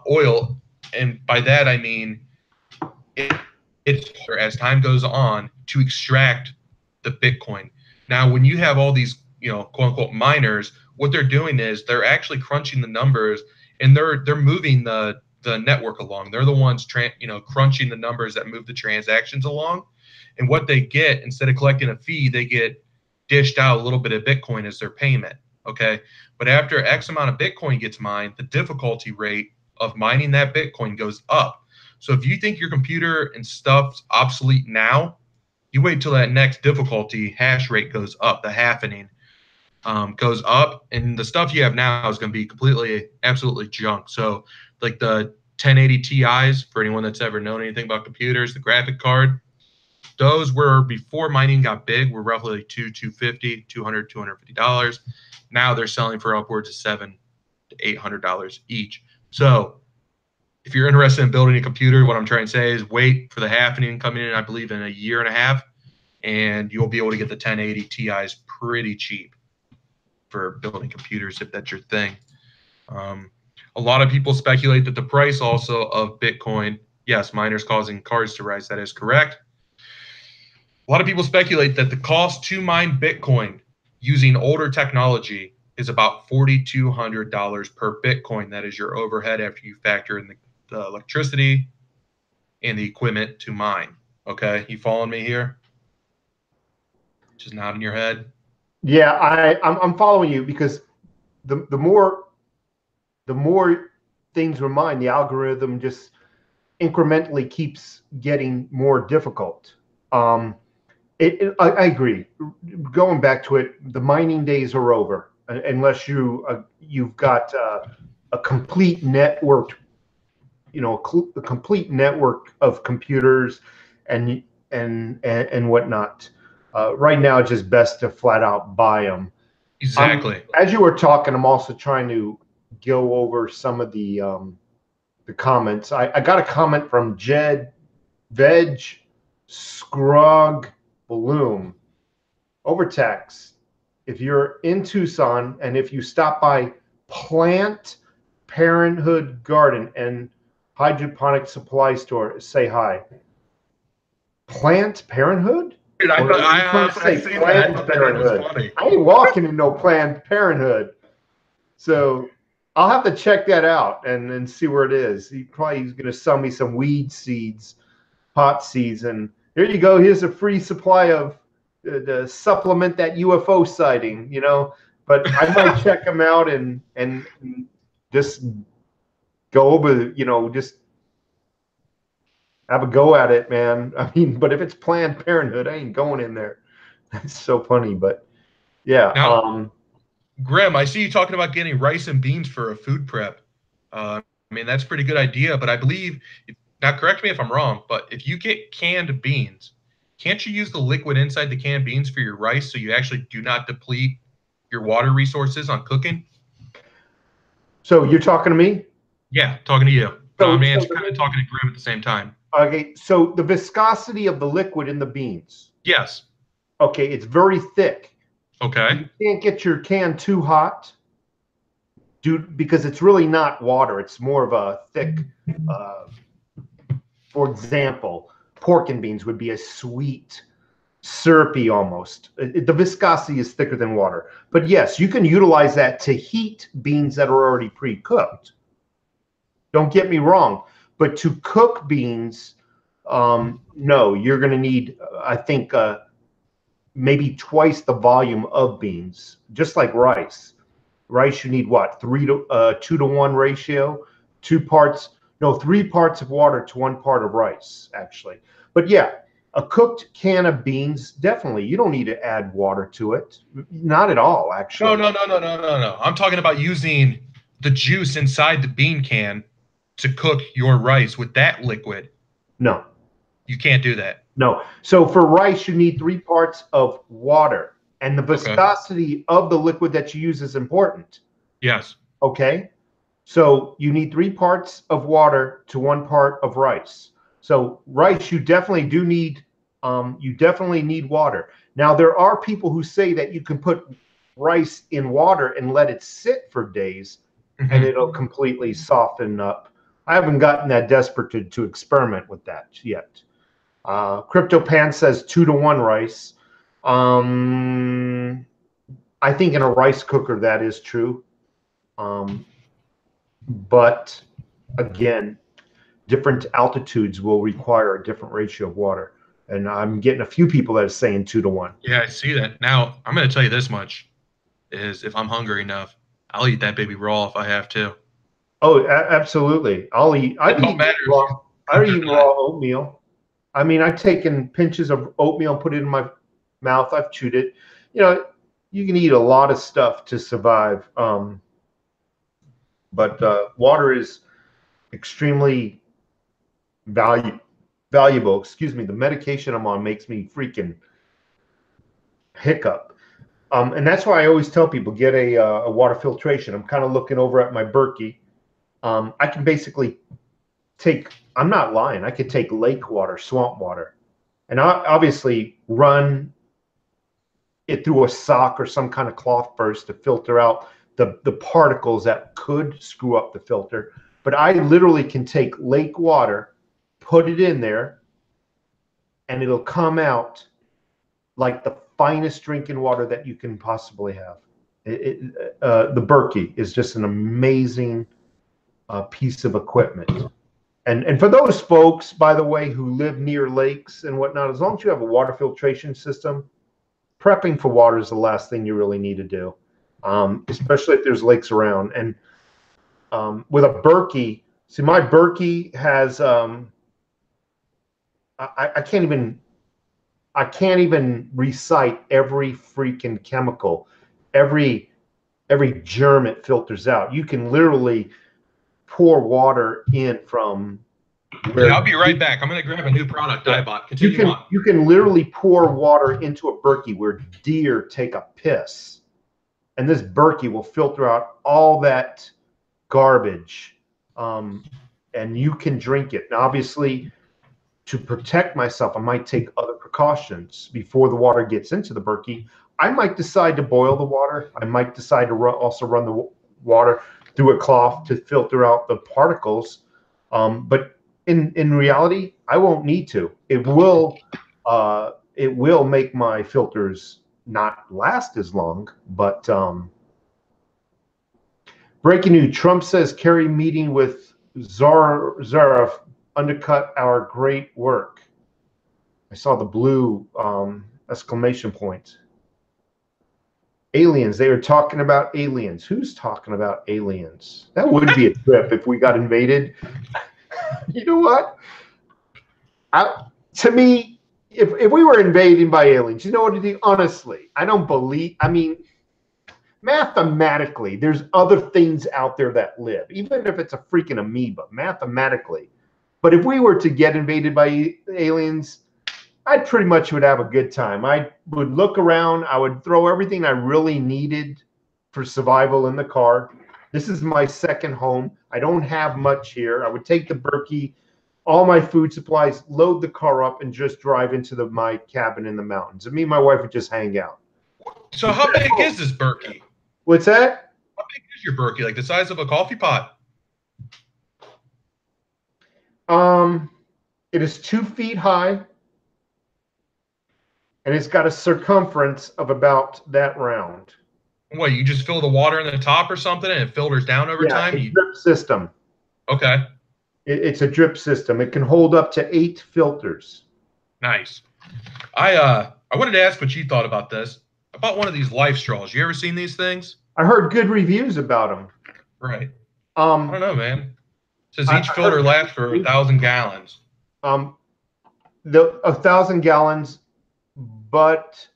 S2: oil, and by that I mean it's as time goes on to extract the Bitcoin. Now, when you have all these, quote unquote miners, what they're doing is they're actually crunching the numbers and they're moving the network along. They're the ones crunching the numbers that move the transactions along. And what they get, instead of collecting a fee, they get dished out a little bit of Bitcoin as their payment. Okay. But after X amount of Bitcoin gets mined, the difficulty rate of mining that Bitcoin goes up. So if you think your computer and stuff's obsolete now, you wait till that next difficulty hash rate goes up, the halvening goes up, and the stuff you have now is going to be completely, absolutely junk. So like the 1080 Ti's, for anyone that's ever known anything about computers, the graphic card, those were, before mining got big, were roughly like $250, $200, $250. Now they're selling for upwards of $700 to $800 each. So if you're interested in building a computer, what I'm trying to say is wait for the halvening coming in, I believe, in a year and a half, and you'll be able to get the 1080 Ti's pretty cheap for building computers if that's your thing. A lot of people speculate that the price also of Bitcoin, yes, miners causing cards to rise, that is correct. A lot of people speculate that the cost to mine Bitcoin using older technology is about $4,200 per Bitcoin. That is your overhead after you factor in the electricity and the equipment to mine. Okay, you following me here? Just nodding your head.
S1: Yeah, I'm following you, because the more things were mined, the algorithm just incrementally keeps getting more difficult. I agree. Going back to it, the mining days are over unless you've got a complete network, a complete network of computers and whatnot. Right now, it's just best to flat out buy them.
S2: Exactly.
S1: As you were talking, I'm also trying to go over some of the comments. I got a comment from Jed Veg Scrog Bloom. Overtax. If you're in Tucson and if you stop by Plant Parenthood Garden and Hydroponic Supply Store, say hi. Plant Parenthood?
S2: Dude, I say Planned Parenthood.
S1: I ain't walking in no Planned Parenthood. So I'll have to check that out and see where it is. He's going to sell me some weed seeds, pot seeds, and here you go. Here's a free supply of the supplement that UFO sighting, But I might check them out and just go over, just have a go at it, man. I mean, but if it's Planned Parenthood, I ain't going in there. That's so funny, but yeah.
S2: Now, Grim, I see you talking about getting rice and beans for a food prep. I mean, that's a pretty good idea, but I believe, now correct me if I'm wrong, but if you get canned beans, can't you use the liquid inside the canned beans for your rice so you actually do not deplete your water resources on cooking?
S1: So you're talking to me?
S2: Yeah, talking to you. So, I mean, it's kind of talking to Grim at the same time.
S1: Okay, so the viscosity of the liquid in the beans.
S2: Yes.
S1: Okay, it's very thick.
S2: Okay.
S1: You can't get your can too hot, because it's really not water. It's more of a thick, for example, pork and beans would be a sweet, syrupy almost. The viscosity is thicker than water. But yes, you can utilize that to heat beans that are already pre-cooked. Don't get me wrong. But to cook beans, no, you're going to need, I think, maybe twice the volume of beans, just like rice. Rice, you need what, 2-to-1 ratio, 3 parts of water to 1 part of rice, actually. But yeah, a cooked can of beans, definitely, you don't need to add water to it. Not at all, actually.
S2: No. I'm talking about using the juice inside the bean can to cook your rice with that liquid.
S1: No.
S2: You can't do that.
S1: No. So for rice, you need 3 parts of water, and the
S2: Okay.
S1: viscosity of the liquid that you use is important.
S2: Yes.
S1: Okay. So you need 3 parts of water to 1 part of rice. So rice, you definitely do need, water. Now there are people who say that you can put rice in water and let it sit for days, and it'll completely soften up. I haven't gotten that desperate to experiment with that yet. CryptoPan says 2-to-1 rice. I think in a rice cooker that is true. But again, different altitudes will require a different ratio of water. And I'm getting a few people that are saying 2-to-1.
S2: Yeah, I see that. Now, I'm going to tell you this much, is if I'm hungry enough, I'll eat that baby raw if I have to.
S1: Oh, absolutely. I've eaten raw oatmeal. I mean, I've taken pinches of oatmeal, put it in my mouth. I've chewed it. You know, you can eat a lot of stuff to survive. But water is extremely valuable. Excuse me. The medication I'm on makes me freaking hiccup. And that's why I always tell people, get a water filtration. I'm kind of looking over at my Berkey. I can basically I'm not lying, I could take lake water, swamp water, and obviously run it through a sock or some kind of cloth first to filter out the particles that could screw up the filter. But I literally can take lake water, put it in there, and it'll come out like the finest drinking water that you can possibly have. The Berkey is just an amazing piece of equipment. And for those folks, by the way, who live near lakes and whatnot, as long as you have a water filtration system, prepping for water is the last thing you really need to do, especially if there's lakes around. And with a Berkey, see, my Berkey has I can't even recite every freaking chemical, every germ it filters out. You can literally pour water in from where.
S2: Yeah, I'll be right back. I'm going to grab a new product I bought. Continue on.
S1: You can literally pour water into a Berkey where deer take a piss, and this Berkey will filter out all that garbage, and you can drink it. Now, obviously, to protect myself, I might take other precautions before the water gets into the Berkey. I might decide to boil the water. I might decide to also run the water through a cloth to filter out the particles. But in reality, I won't need to. It will make my filters not last as long. But breaking news: Trump says Kerry meeting with Zarif undercut our great work. I saw the blue exclamation point. Aliens. They were talking about aliens. Who's talking about aliens? That would be a trip if we got invaded. You know what? To me, if we were invaded by aliens, you know what to do? Honestly, I don't believe. I mean, mathematically, there's other things out there that live, even if it's a freaking amoeba. Mathematically, but if we were to get invaded by aliens, I pretty much would have a good time. I would look around. I would throw everything I really needed for survival in the car. This is my second home. I don't have much here. I would take the Berkey, all my food supplies, load the car up, and just drive into my cabin in the mountains. And me and my wife would just hang out.
S2: So how big is this Berkey?
S1: What's that?
S2: How big is your Berkey? Like the size of a coffee pot?
S1: It is 2 feet high, and it's got a circumference of about that round.
S2: What, you just fill the water in the top or something and it filters down over time?
S1: It's a drip system.
S2: Okay.
S1: It's a drip system. It can hold up to 8 filters.
S2: Nice. I wanted to ask what you thought about this. I bought one of these life straws. You ever seen these things?
S1: I heard good reviews about them.
S2: Right. I don't know, man. It says each filter lasts for 1,000 gallons.
S1: 1,000 gallons, but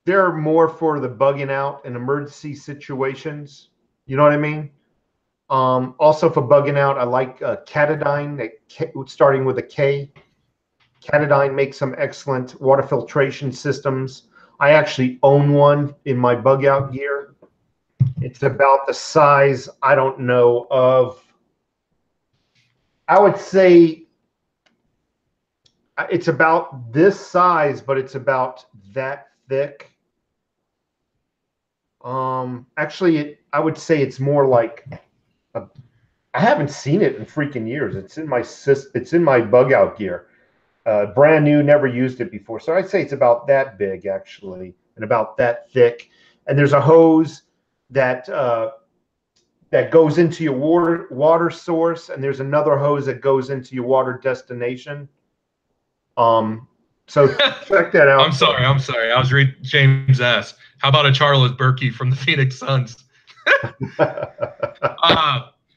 S1: they're more for the bugging out in emergency situations. You know what I mean? Also for bugging out, I like Catadine, starting with a K. Catadine makes some excellent water filtration systems. I actually own one in my bug out gear. It's about the size, I don't know, of, I would say it's about this size, but it's about that thick. Actually, I would say it's more like I haven't seen it in freaking years. It's in my bug out gear. Brand new, never used it before. So I'd say it's about that big actually, and about that thick. And there's a hose that that goes into your water source, and there's another hose that goes into your water destination. So check that out.
S2: I'm sorry. I was reading James S. How about a Charles Berkey from the Phoenix Suns?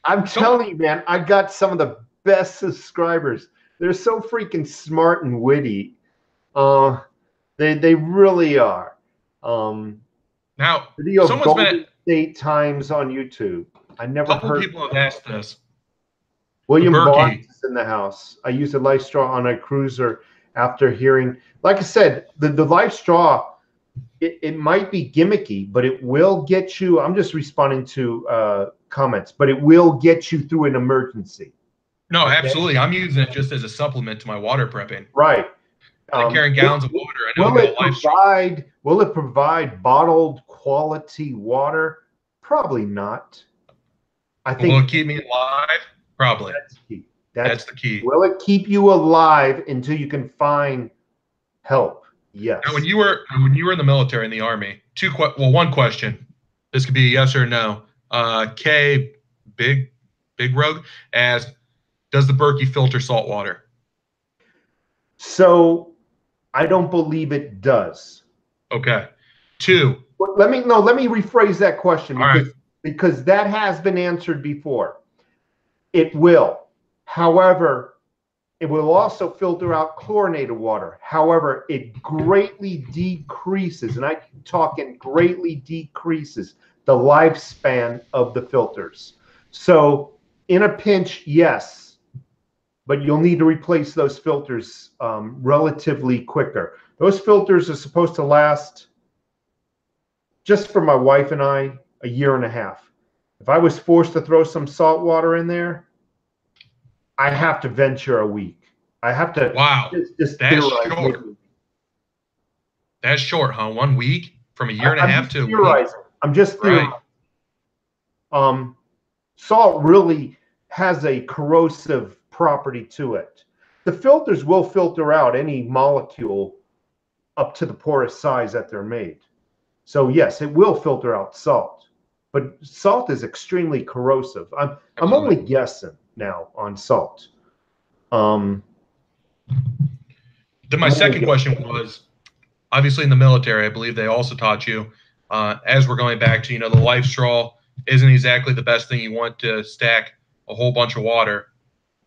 S1: I'm telling you, man, I got some of the best subscribers. They're so freaking smart and witty. They really are.
S2: Now,
S1: video
S2: someone's
S1: Golden State Times on YouTube. I never heard.
S2: People have asked this.
S1: William Barnes is in the house. I used a life straw on a cruiser after hearing, like I said, the life straw. It might be gimmicky, but it will get you. I'm just responding to comments, but it will get you through an emergency.
S2: No, okay? Absolutely. I'm using it just as a supplement to my water prepping.
S1: Right.
S2: Carrying gallons of water. I know
S1: will it provide bottled quality water? Probably not. I think.
S2: Will it keep me alive? Probably.
S1: That's key.
S2: That's the key.
S1: Will it keep you alive until you can find help? Yes.
S2: Now, when you were in the military, in the Army, one question. This could be a yes or no. K, big rogue, asks, does the Berkey filter salt water?
S1: So, I don't believe it does.
S2: Okay. 2.
S1: Let me rephrase that question because that has been answered before. It will. However, it will also filter out chlorinated water. However, it greatly decreases, and I'm talking greatly decreases, the lifespan of the filters. So in a pinch, yes, but you'll need to replace those filters relatively quicker. Those filters are supposed to last, just for my wife and I, a year and a half. If I was forced to throw some salt water in there, I have to venture a week. I have to.
S2: Wow, that's short. That's short, huh? 1 week from a year and a half to a week.
S1: I'm just theorizing. Salt really has a corrosive property to it. The filters will filter out any molecule up to the porous size that they're made. So yes, it will filter out salt, but salt is extremely corrosive. I'm only guessing now on salt.
S2: Then my second question was, obviously in the military, I believe they also taught you, as we're going back to, the life straw isn't exactly the best thing. You want to stack a whole bunch of water.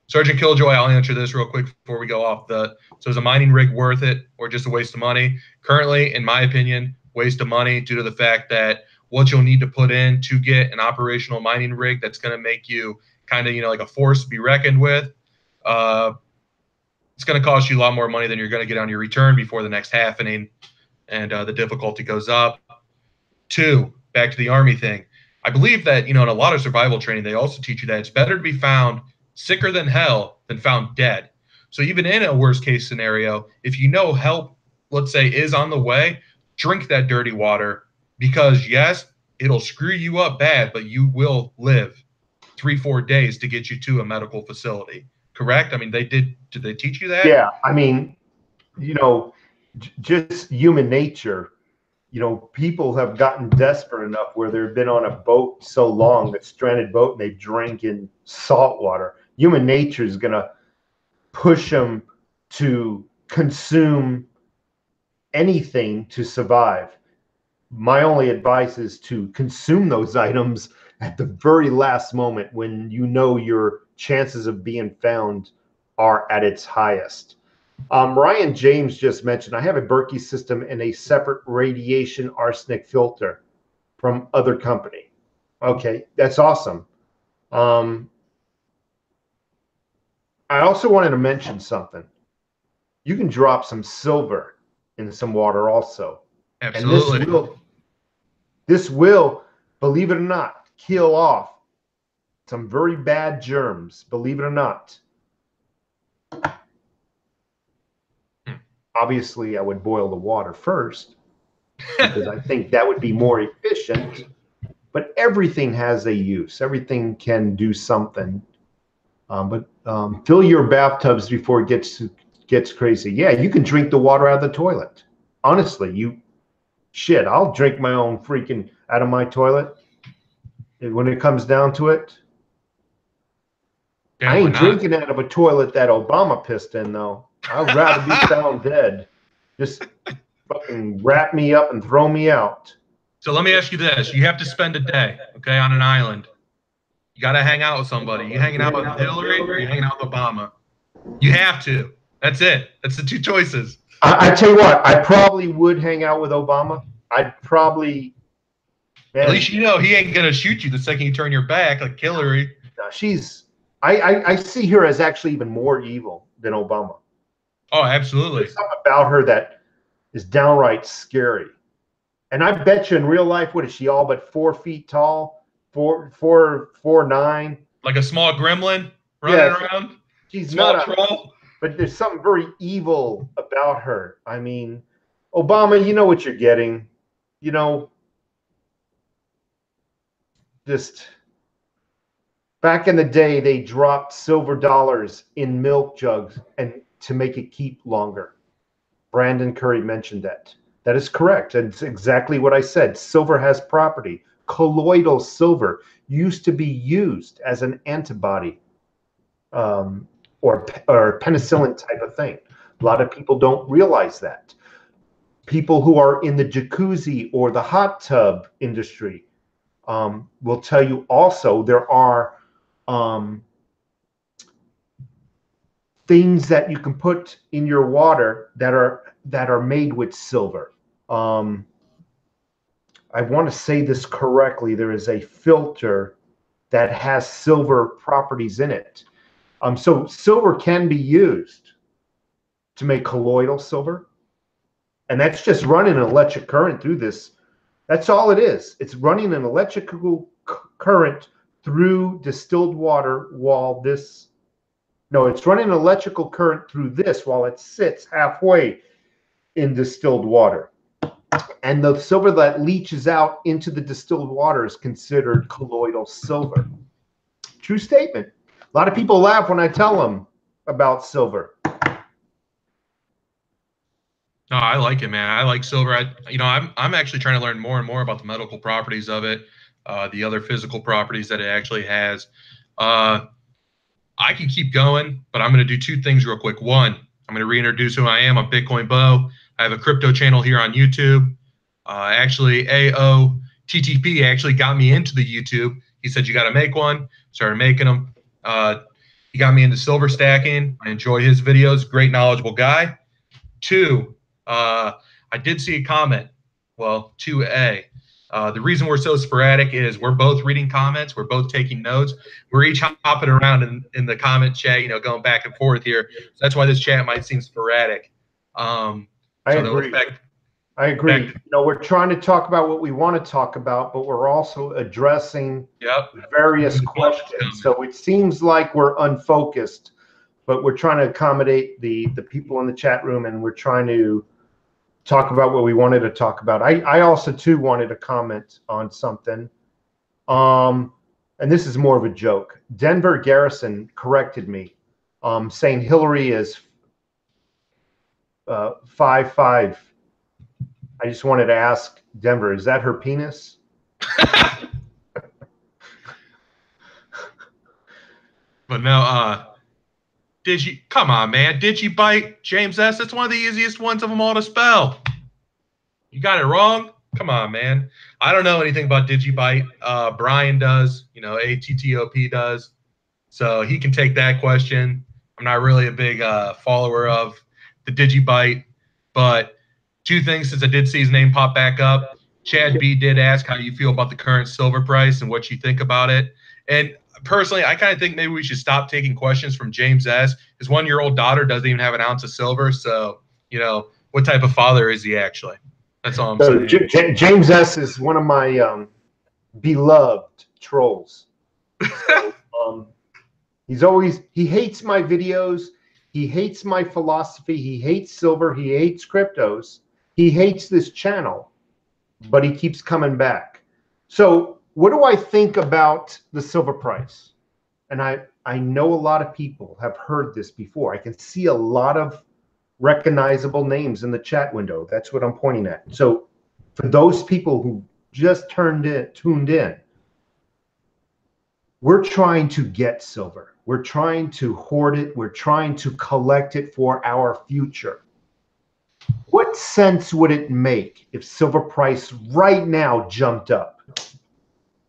S2: Sergeant Killjoy, I'll answer this real quick before we go off. So is a mining rig worth it or just a waste of money? Currently, in my opinion, waste of money due to the fact that what you'll need to put in to get an operational mining rig that's going to make you kind of, like a force to be reckoned with. It's going to cost you a lot more money than you're going to get on your return before the next half inning, and the difficulty goes up. 2, back to the Army thing. I believe that, in a lot of survival training, they also teach you that it's better to be found sicker than hell than found dead. So even in a worst case scenario, if you know help, let's say, is on the way, drink that dirty water, because yes, it'll screw you up bad, but you will live 3-4 days to get you to a medical facility. Correct? I mean, did they teach you that?
S1: Yeah. I mean, just human nature, people have gotten desperate enough where they've been on a boat so long, a stranded boat, and they've drank in salt water. Human nature is going to push them to consume anything to survive. My only advice is to consume those items at the very last moment when your chances of being found are at its highest. Ryan James just mentioned, I have a Berkey system and a separate radiation arsenic filter from other company. Okay, that's awesome. I also wanted to mention something. You can drop some silver in some water also.
S2: Absolutely.
S1: And this will, believe it or not, kill off some very bad germs, believe it or not. Obviously, I would boil the water first because I think that would be more efficient. But everything has a use. Everything can do something. Fill your bathtubs before it gets crazy. Yeah, you can drink the water out of the toilet. Honestly, shit, I'll drink my own freaking out of my toilet. When it comes down to it,
S2: Yeah,
S1: I ain't
S2: why not?
S1: drinking out of a toilet that Obama pissed in, though. I'd rather be found dead. Just fucking wrap me up and throw me out.
S2: So let me ask you this. You have to spend a day, okay, on an island. You got to hang out with somebody. You hanging out with Hillary or you hanging out with Obama? You have to. That's it. That's the two choices.
S1: I tell you what, I probably would hang out with Obama. I'd probably...
S2: Man, at least you know he ain't going to shoot you the second you turn your back like Hillary.
S1: No, I see her as actually even more evil than Obama.
S2: Oh, absolutely.
S1: There's something about her that is downright scary. And I bet you in real life, what is she, all but 4 feet tall? 4'9"?
S2: Like a small gremlin running around?
S1: She's
S2: small
S1: not
S2: troll.
S1: But there's something very evil about her. I mean, Obama, you know what you're getting. You know, just back in the day, they dropped silver dollars in milk jugs and to make it keep longer. Brandon Curry mentioned that. That is correct. It's exactly what I said. Silver has property. Colloidal silver used to be used as an antibody or penicillin type of thing. A lot of people don't realize that. People who are in the jacuzzi or the hot tub industry will tell you also there are things that you can put in your water that are made with silver. I want to say this correctly. There is a filter that has silver properties in it. So silver can be used to make colloidal silver. And that's just running an electric current through this. That's all it is. It's running an electrical current through distilled water while this... No, it's running an electrical current through this while it sits halfway in distilled water. And the silver that leaches out into the distilled water is considered colloidal silver. True statement. A lot of people laugh when I tell them about silver.
S2: No, I like it, man. I like silver. I'm actually trying to learn more and more about the medical properties of it, the other physical properties that it actually has. I can keep going, but I'm going to do two things real quick. One, I'm going to reintroduce who I am. I'm Bitcoin Beau. I have a crypto channel here on YouTube. Actually, AOTTP actually got me into the YouTube. He said, you got to make one. Started making them. He got me into silver stacking. I enjoy his videos. Great, knowledgeable guy. Two, I did see a comment. Well, 2A. The reason we're so sporadic is we're both reading comments. We're both taking notes. We're each hopping around in the comment chat, going back and forth here. So that's why this chat might seem sporadic.
S1: I agree. We're trying to talk about what we want to talk about, but we're also addressing various questions. So it seems like we're unfocused, but we're trying to accommodate the people in the chat room, and we're trying to talk about what we wanted to talk about. I also too wanted to comment on something. And this is more of a joke. Denver Garrison corrected me, saying Hillary is 5'5". I just wanted to ask Denver, is that her penis?
S2: But no, come on, man. DIGIBYTE, James S. That's one of the easiest ones of them all to spell. You got it wrong? Come on, man. I don't know anything about DIGIBYTE. Brian does, AOTTP does. So he can take that question. I'm not really a big follower of the DIGIBYTE, but two things since I did see his name pop back up. Chad B did ask how you feel about the current silver price and what you think about it. And personally, I kind of think maybe we should stop taking questions from James S. His 1-year-old daughter doesn't even have an ounce of silver. So, you know, what type of father is he actually? That's all I'm
S1: So
S2: saying.
S1: James S is one of my beloved trolls. So, he hates my videos. He hates my philosophy. He hates silver. He hates cryptos. He hates this channel, but he keeps coming back. So what do I think about the silver price? And I know a lot of people have heard this before. I can see a lot of recognizable names in the chat window. That's what I'm pointing at. So for those people who just tuned in, we're trying to get silver. We're trying to hoard it. We're trying to collect it for our future. What sense would it make if silver price right now jumped up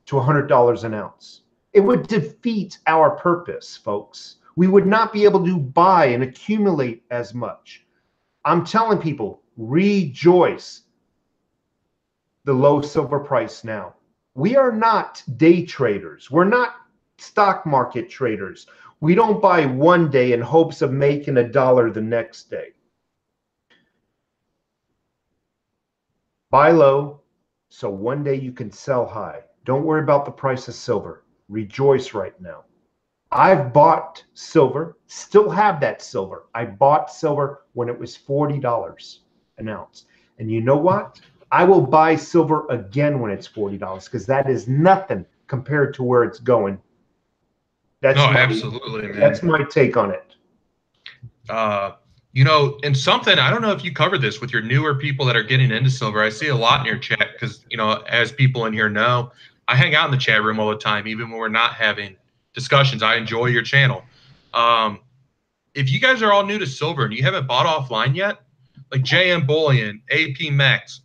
S1: to $100 an ounce? It would defeat our purpose, folks. We would not be able to buy and accumulate as much. I'm telling people, rejoice the low silver price now. We are not day traders. We're not stock market traders. We don't buy one day in hopes of making $1 the next day. Buy low so one day you can sell high. Don't worry about the price of silver. Rejoice right now. I've bought silver, still have that silver. I bought silver when it was $40 an ounce. And you know what? I will buy silver again when it's $40 because that is nothing compared to where it's going.
S2: Absolutely, man.
S1: That's my take on it.
S2: You know, and something, I don't know if you cover this with your newer people that are getting into silver. I see a lot in your chat because, you know, as people in here know, I hang out in the chat room all the time, even when we're not having discussions. I enjoy your channel. If you guys are all new to silver and you haven't bought offline yet, like JM Bullion, AP Max,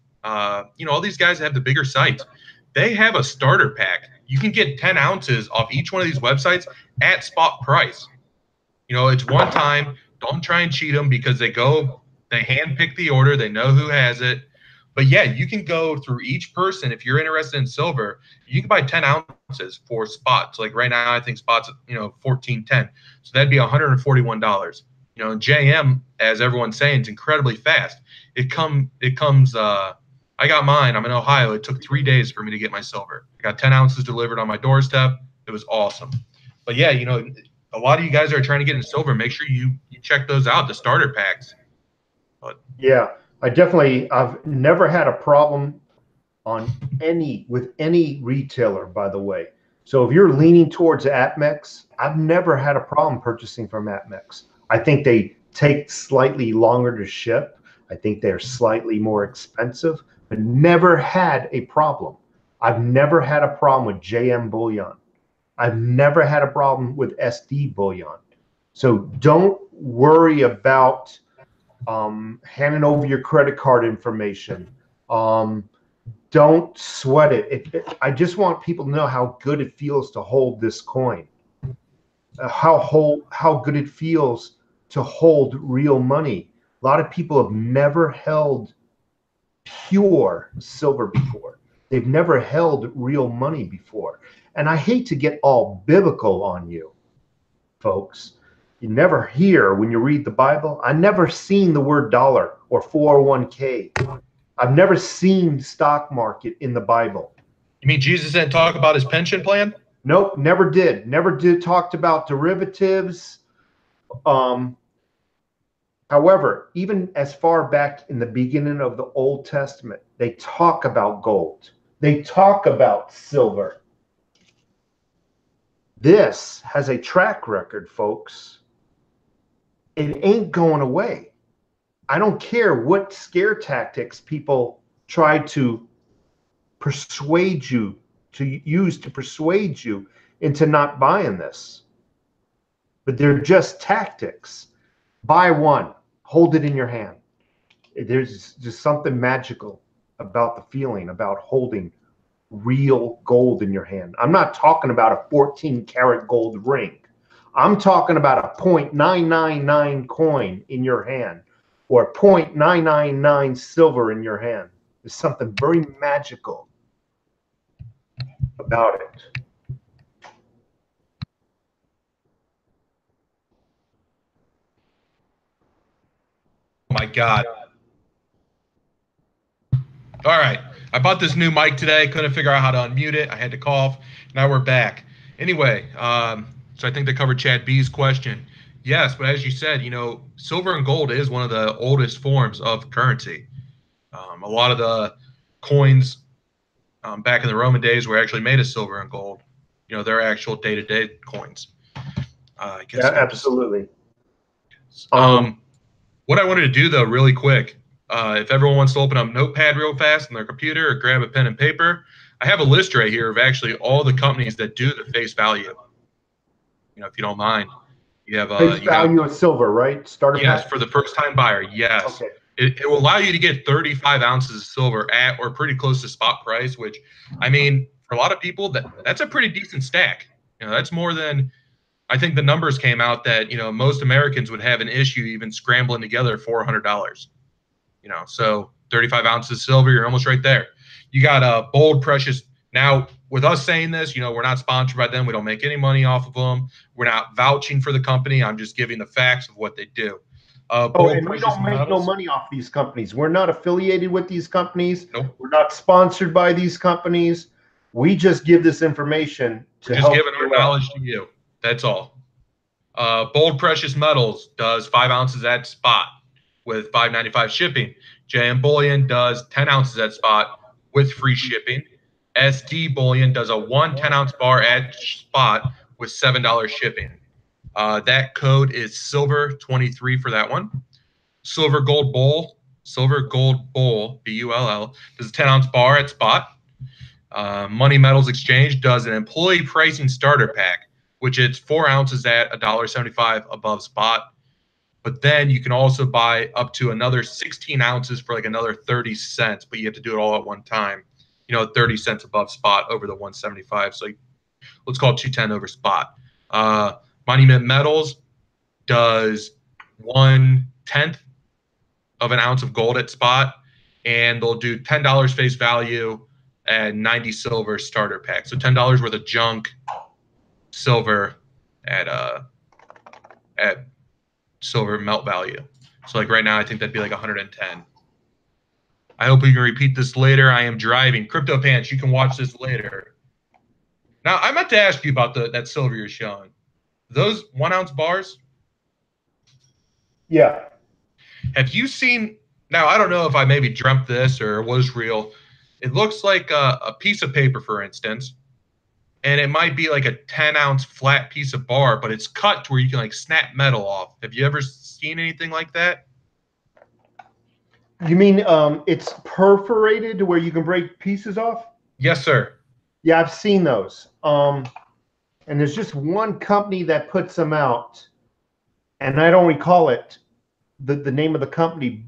S2: you know, all these guys have the bigger sites. They have a starter pack. You can get 10 ounces off each one of these websites at spot price. You know, it's one time. Don't try and cheat them because they hand pick the order. They know who has it. But yeah, you can go through each person. If you're interested in silver, you can buy 10 ounces for spots. Like right now, I think spots, you know, $14.10. So that'd be $141. You know, and JM, as everyone's saying, is incredibly fast. It comes, I got mine. I'm in Ohio. It took 3 days for me to get my silver. I got 10 ounces delivered on my doorstep. It was awesome. But yeah, you know, a lot of you guys are trying to get into silver. Make sure you check those out, the starter packs. But
S1: yeah, I've never had a problem with any retailer, by the way. So if you're leaning towards APMEX, I've never had a problem purchasing from APMEX. I think they take slightly longer to ship. I think they're slightly more expensive, but never had a problem. I've never had a problem with JM Bullion. I've never had a problem with SD Bullion. So don't worry about handing over your credit card information. Don't sweat it. I just want people to know how good it feels to hold this coin. How good it feels to hold real money. A lot of people have never held pure silver before. They've never held real money before. And I hate to get all biblical on you, folks. You never hear when you read the Bible. I've never seen the word dollar or 401k. I've never seen stock market in the Bible.
S2: You mean Jesus didn't talk about his pension plan?
S1: Nope, never did. Never did talked about derivatives. However, even as far back in the beginning of the Old Testament, they talk about gold. They talk about silver. This has a track record, folks. It ain't going away. I don't care what scare tactics people try to persuade you to use to persuade you into not buying this. But they're just tactics. Buy one, hold it in your hand. There's just something magical about the feeling about holding real gold in your hand. I'm not talking about a 14-karat gold ring. I'm talking about a 0.999 coin in your hand or 0.999 silver in your hand. There's something very magical about it.
S2: my God. All right. I bought this new mic today. Couldn't figure out how to unmute it. I had to cough. Now we're back. Anyway, so I think they covered Chad B's question. Yes, but as you said, silver and gold is one of the oldest forms of currency. A lot of the coins back in the Roman days were actually made of silver and gold. They're actual day-to-day coins. I guess
S1: yeah, absolutely.
S2: What I wanted to do, though, really quick, if everyone wants to open up Notepad real fast on their computer or grab a pen and paper, I have a list right here of actually all the companies that do the face value. If you don't mind, you have
S1: face value of silver, right? Starter
S2: yes,
S1: pack?
S2: for the first-time buyer. Yes,
S1: okay.
S2: It will allow you to get 35 ounces of silver at or pretty close to spot price. Which, I mean, for a lot of people, that's a pretty decent stack. That's more than. I think the numbers came out that most Americans would have an issue even scrambling together $400. So 35 ounces of silver, you're almost right there. You got a bold, precious. Now, with us saying this, we're not sponsored by them. We don't make any money off of them. We're not vouching for the company. I'm just giving the facts of what they do.
S1: Bold, and we don't make no money off these companies. We're not affiliated with these companies.
S2: Nope.
S1: We're not sponsored by these companies. We just give this information to help.
S2: Just giving our knowledge to you. That's all. Bold Precious Metals does 5 ounces at spot with $5.95 shipping. JM Bullion does 10 ounces at spot with free shipping. SD Bullion does a 1 10-ounce bar at spot with $7 shipping. That code is silver23 for that one. Silver Gold Bull, BULL, does a 10-ounce bar at spot. Money Metals Exchange does an employee pricing starter pack, which it's 4 ounces at $1.75 above spot. But then you can also buy up to another 16 ounces for like another 30 cents, but you have to do it all at one time. 30 cents above spot over the 175. So let's call it 210 over spot. Monument Metals does 1/10 of an ounce of gold at spot, and they'll do $10 face value and 90 silver starter pack. So $10 worth of junk silver at silver melt value. So like right now, I think that'd be like 110. I hope we can repeat this later. I am driving. Crypto Pants, you can watch this later. Now, I meant to ask you about that silver you're showing. Those 1 ounce bars?
S1: Yeah.
S2: Have you seen, now I don't know if I maybe dreamt this or it was real. It looks like a piece of paper, for instance, and it might be like a 10-ounce flat piece of bar, but it's cut to where you can like snap metal off. Have you ever seen anything like that?
S1: You mean it's perforated to where you can break pieces off?
S2: Yes, sir.
S1: Yeah, I've seen those. And there's just one company that puts them out, and I don't recall it, the name of the company.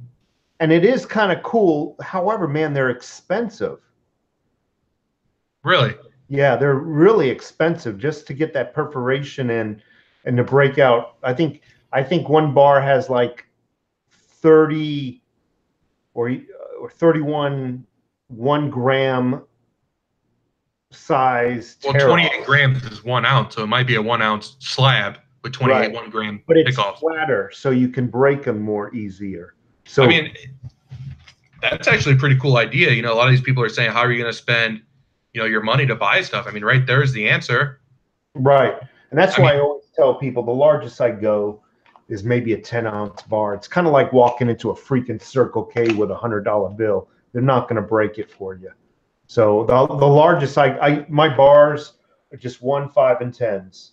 S1: And it is kind of cool. However, man, they're expensive.
S2: Really?
S1: Yeah, they're really expensive just to get that perforation in and to break out. I think one bar has like 30 or 31 1 gram size.
S2: Well, 28 grams is 1 ounce, so it might be a 1 ounce slab with 28
S1: right.
S2: 1 gram
S1: but it's
S2: pickoffs.
S1: Flatter, so you can break them more easier. So
S2: I mean, that's actually a pretty cool idea. A lot of these people are saying, how are you going to spend your money to buy stuff? I mean, right there's the answer.
S1: Right. And that's why I always tell people the largest I go is maybe a 10-ounce bar. It's kind of like walking into a freaking Circle K with $100 bill. They're not going to break it for you. So the largest my bars are just 1, 5, and 10s.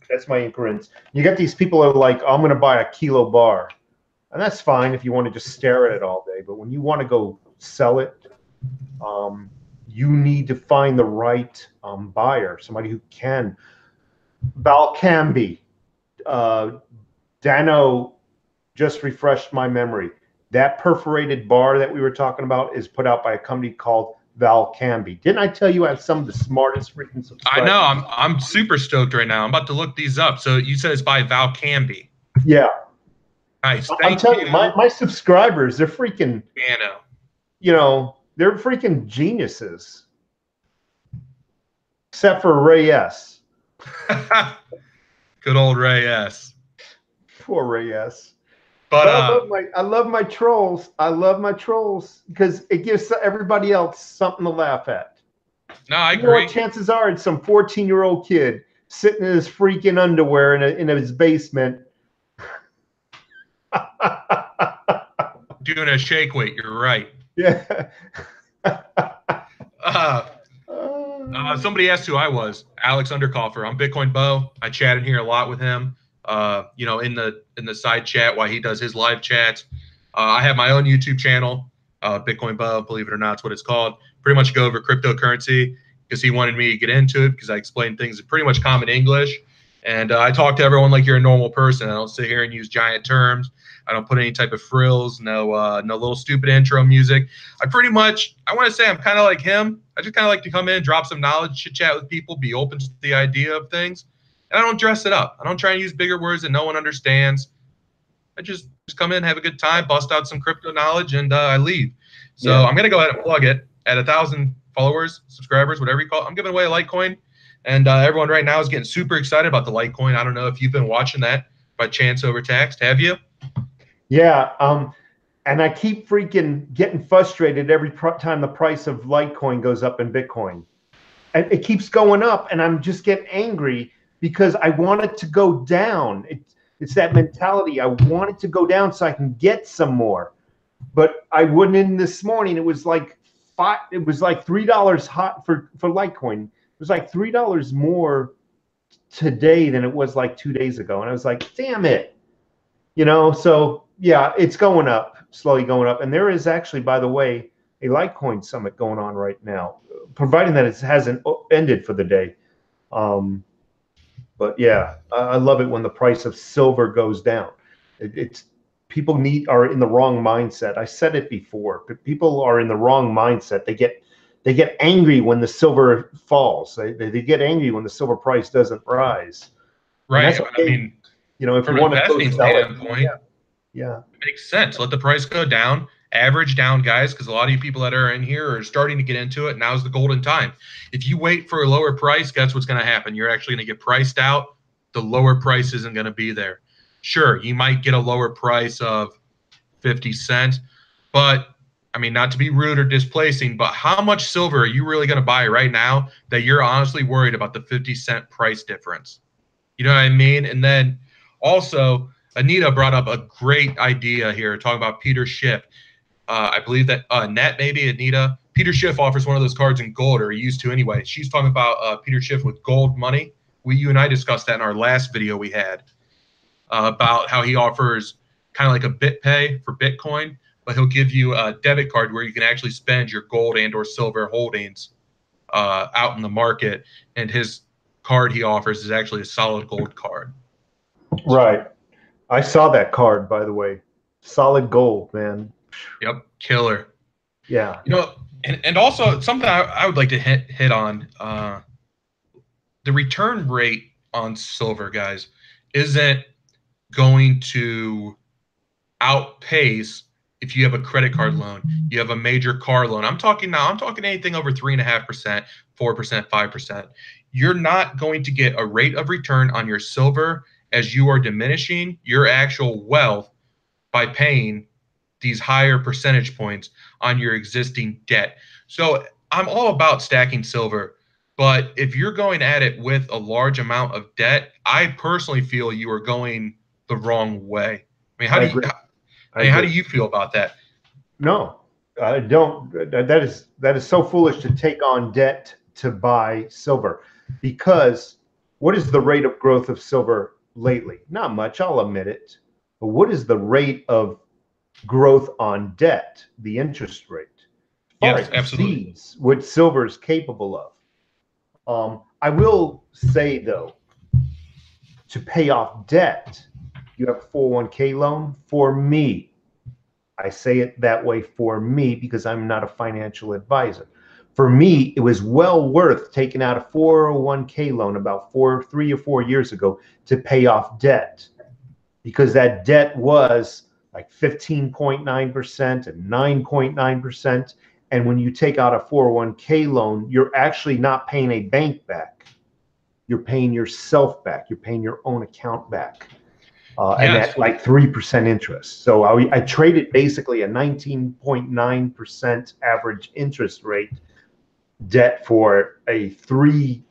S1: That's my increments. You get these people who are like, I'm going to buy a kilo bar. And that's fine if you want to just stare at it all day. But when you want to go sell it, you need to find the right buyer, somebody who can. Valcambi, Dano just refreshed my memory. That perforated bar that we were talking about is put out by a company called Valcambi. Didn't I tell you I have some of the smartest freaking subscribers?
S2: I know. I'm super stoked right now. I'm about to look these up. So you said it's by Valcambi.
S1: Yeah.
S2: Nice.
S1: I'm telling you, my subscribers, they're freaking, they're freaking geniuses. Except for Ray S.
S2: Good old Ray S.
S1: Poor Ray S.
S2: But
S1: I love my trolls. I love my trolls because it gives everybody else something to laugh at.
S2: no, I
S1: You know what?
S2: agree.
S1: Chances are it's some 14-year-old kid sitting in his freaking underwear in his basement.
S2: Doing a shake weight. You're right.
S1: Yeah.
S2: Somebody asked who I was. Alex Undercoffer. I'm Bitcoin Beau. I chat in here a lot with him. You know, in the side chat while he does his live chats. I have my own YouTube channel, Bitcoin Beau. Believe it or not, it's what it's called. Pretty much go over cryptocurrency because he wanted me to get into it because I explain things in pretty much common English. And I talk to everyone like you're a normal person. I don't sit here and use giant terms. I don't put any type of frills, no little stupid intro music. I want to say I'm kind of like him. I just kind of like to come in, drop some knowledge, chit chat with people, be open to the idea of things. And I don't dress it up. I don't try and use bigger words that no one understands. I just come in, have a good time, bust out some crypto knowledge, and I leave. So
S1: Yeah.
S2: I'm going to go ahead and plug it. At 1,000 followers, subscribers, whatever you call it, I'm giving away a Litecoin. And everyone right now is getting super excited about the Litecoin. I don't know if you've been watching that by chance over text. Have you?
S1: Yeah. And I keep freaking getting frustrated every time the price of Litecoin goes up in Bitcoin. And it keeps going up, and I'm just getting angry because I want it to go down. It's that mentality. I want it to go down so I can get some more. But I wouldn't in this morning. It was like $3 hot for Litecoin. It was like $3 more today than it was like 2 days ago. And I was like, damn it. You know, so yeah, it's going up, slowly going up. And there is actually, by the way, a Litecoin summit going on right now, providing that it hasn't ended for the day. But yeah, I love it when the price of silver goes down. It's people are in the wrong mindset. I said it before, but people are in the wrong mindset. They get angry when the silver falls. They get angry when the silver price doesn't rise.
S2: Right.
S1: Okay.
S2: I mean,
S1: you know, if
S2: from
S1: you
S2: an
S1: want to go
S2: investing
S1: sell it,
S2: standpoint,
S1: yeah.
S2: it makes sense. Let the price go down, average down, guys, because a lot of you people that are in here are starting to get into it. Now's the golden time. If you wait for a lower price, guess what's going to happen? You're actually going to get priced out. The lower price isn't going to be there. Sure, you might get a lower price of 50 cents, but I mean, not to be rude or displacing, but how much silver are you really going to buy right now that you're honestly worried about the 50-cent price difference? You know what I mean? And then also, Anita brought up a great idea here, talking about Peter Schiff. I believe that Net, maybe Anita. Peter Schiff offers one of those cards in gold, or he used to anyway. She's talking about Peter Schiff with gold money. You and I discussed that in our last video we had about how he offers kind of like a BitPay for Bitcoin, but he'll give you a debit card where you can actually spend your gold and or silver holdings out in the market. And his card he offers is actually a solid gold card.
S1: Right. I saw that card, by the way. Solid gold, man.
S2: Yep, killer.
S1: Yeah.
S2: You know, and also something I would like to hit on, the return rate on silver, guys, isn't going to outpace if you have a credit card loan, you have a major car loan. I'm talking anything over 3.5%, 4%, 5%. You're not going to get a rate of return on your silver as you are diminishing your actual wealth by paying these higher percentage points on your existing debt. So I'm all about stacking silver, but if you're going at it with a large amount of debt, I personally feel you are going the wrong way. I mean, how do you feel about that?
S1: No, I don't. That is so foolish to take on debt to buy silver, because what is the rate of growth of silver lately? Not much, I'll admit it. But what is the rate of growth on debt, the interest rate?
S2: Yes, absolutely.
S1: Exceeds what silver is capable of. I will say though, to pay off debt, you have a 401k loan. For me, I say it that way, for me, because I'm not a financial advisor. For me, it was well worth taking out a 401k loan about 3 or 4 years ago to pay off debt, because that debt was like 15.9% and 9.9%. And when you take out a 401k loan, you're actually not paying a bank back. You're paying yourself back. You're paying your own account back. and
S2: Yes.
S1: at like 3% interest. So I traded basically a 19.9% average interest rate debt for a 3%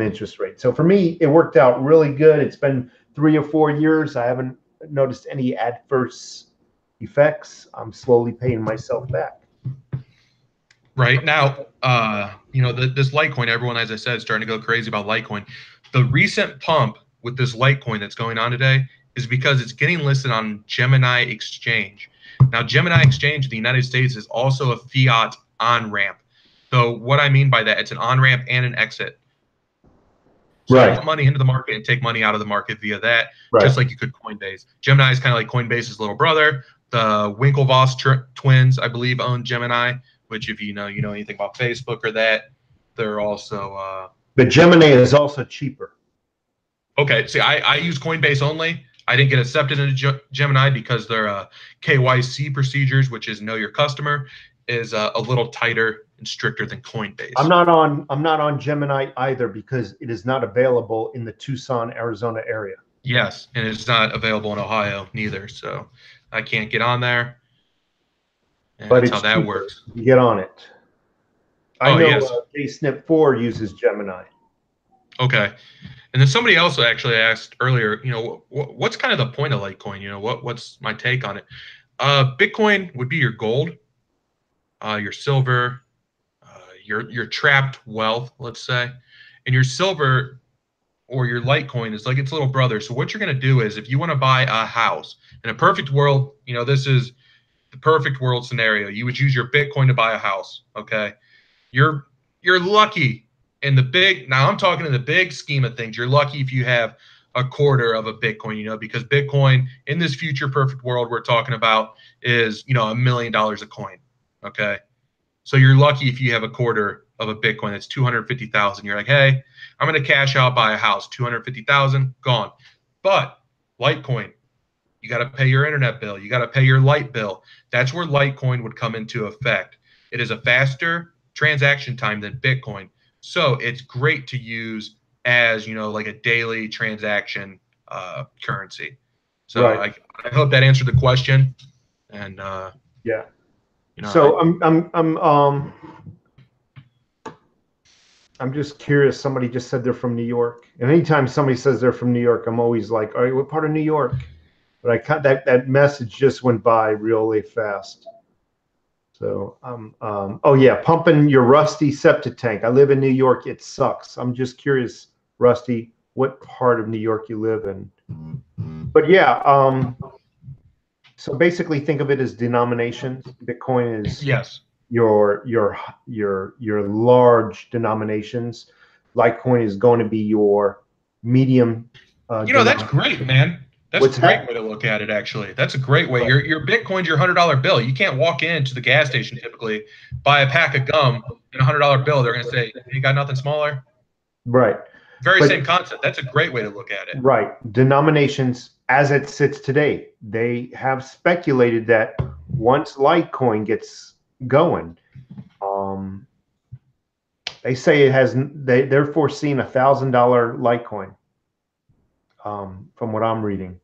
S1: interest rate. So for me, it worked out really good. It's been 3 or 4 years. I haven't noticed any adverse effects. I'm slowly paying myself back.
S2: Right now, this Litecoin, everyone, as I said, is starting to go crazy about Litecoin. The recent pump with this Litecoin that's going on today is because it's getting listed on Gemini Exchange. Now, Gemini Exchange in the United States is also a fiat on-ramp. So what I mean by that, it's an on-ramp and an exit. So you put money into the market and take money out of the market via that, just like you could Coinbase. Gemini is kind of like Coinbase's little brother. The Winklevoss twins, I believe, own Gemini, which if you know anything about Facebook or that, they're also
S1: but Gemini is also cheaper.
S2: Okay, see, I use Coinbase only. I didn't get accepted into Gemini because their KYC procedures, which is know your customer, is a little tighter and stricter than Coinbase.
S1: I'm not on Gemini either because it is not available in the Tucson, Arizona area.
S2: Yes, and it's not available in Ohio neither, so I can't get on there. And
S1: but
S2: that's
S1: it's
S2: how that
S1: cheaper.
S2: works.
S1: You get on it. I know
S2: yes.
S1: KSNP4 uses Gemini.
S2: Okay. And then somebody else actually asked earlier, what's kind of the point of Litecoin? What's my take on it? Bitcoin would be your gold, your silver, your trapped wealth, let's say, and your silver or your Litecoin is like its little brother. So what you're going to do is if you want to buy a house in a perfect world, this is the perfect world scenario. You would use your Bitcoin to buy a house. Okay. You're lucky in the big, now I'm talking in the big scheme of things. You're lucky if you have a quarter of a Bitcoin, because Bitcoin in this future perfect world we're talking about is, $1 million a coin. Okay. So you're lucky if you have a quarter of a Bitcoin that's 250,000. You're like, hey, I'm going to cash out, buy a house, 250,000, gone. But Litecoin, you got to pay your internet bill. You got to pay your light bill. That's where Litecoin would come into effect. It is a faster transaction time than Bitcoin. So it's great to use as, like a daily transaction currency. So I hope that answered the question. And
S1: yeah. So I'm just curious. Somebody just said they're from New York, and anytime somebody says they're from New York, I'm always like, all right, what part of New York? But I can't, that message just went by really fast. So oh yeah, pumping your Rusty septic tank. I live in New York. It sucks. I'm just curious, Rusty, what part of New York you live in? But yeah, so basically think of it as denominations. Bitcoin is your large denominations. Litecoin is going to be your medium.
S2: That's great, man. That's a great way to look at it, actually. That's a great way. Your Bitcoin's your $100 bill. You can't walk into the gas station typically, buy a pack of gum and a $100 bill. They're going to say, you got nothing smaller?
S1: Right.
S2: Same concept. That's a great way to look at it.
S1: Right. Denominations, as it sits today, they have speculated that once Litecoin gets going, they say they're foreseeing $1,000 Litecoin, from what I'm reading.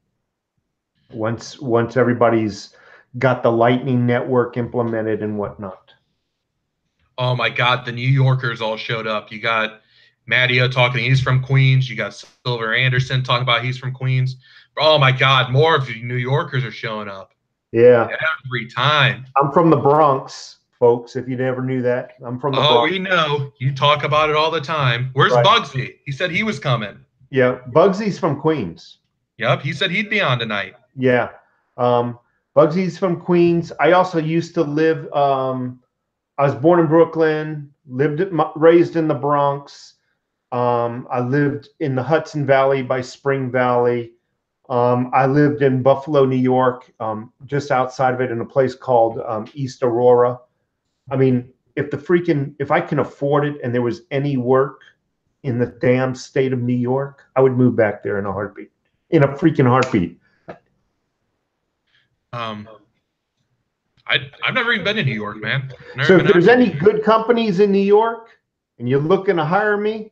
S1: Once everybody's got the Lightning Network implemented and whatnot.
S2: Oh my God, the New Yorkers all showed up. You got Matteo talking, he's from Queens. You got Silver Anderson talking about he's from Queens. Oh my God, more of the New Yorkers are showing up.
S1: Yeah.
S2: Every time.
S1: I'm from the Bronx, folks, if you never knew that. I'm from the Bronx.
S2: Oh, we know. You talk about it all the time. Where's Bugsy? He said he was coming.
S1: Yeah, Bugsy's from Queens.
S2: Yep, he said he'd be on tonight.
S1: Yeah. Bugsy's from Queens. I also used to live, I was born in Brooklyn, raised in the Bronx. I lived in the Hudson Valley by Spring Valley. I lived in Buffalo, New York, just outside of it in a place called East Aurora. I mean, if I can afford it and there was any work in the damn state of New York, I would move back there in a heartbeat. In a freaking heartbeat.
S2: I've never even been to New York, man.
S1: So if there's any good companies in New York and you're looking to hire me,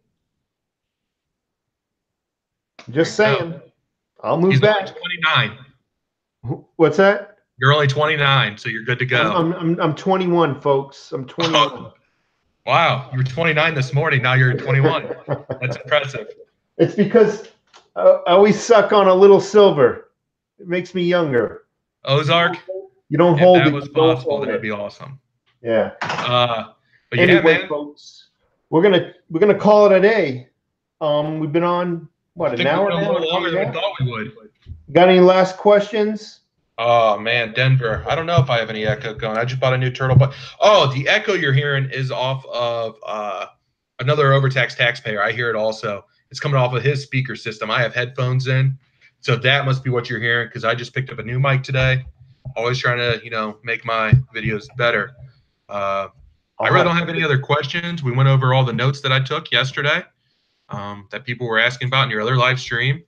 S1: just saying. I'll move
S2: He's
S1: back.
S2: only 29.
S1: What's that?
S2: You're only 29, so you're good to go.
S1: I'm 21, folks. I'm 21.
S2: Oh, wow, you were 29 this morning. Now you're 21. That's impressive.
S1: It's because I always suck on a little silver. It makes me younger.
S2: Ozark.
S1: You don't
S2: If
S1: hold
S2: that
S1: it.
S2: was possible, that would be awesome.
S1: Yeah.
S2: But
S1: anyway,
S2: yeah, man.
S1: Folks, we're gonna call it a day. We've been on what, an hour now?
S2: A little longer than we thought we would.
S1: Got any last questions?
S2: Oh man, Denver. I don't know if I have any echo going. I just bought a new turtle, but the echo you're hearing is off of another overtaxed taxpayer. I hear it also. It's coming off of his speaker system. I have headphones in, so that must be what you're hearing because I just picked up a new mic today. Always trying to, make my videos better. I really don't have any other questions. We went over all the notes that I took yesterday that people were asking about in your other live stream.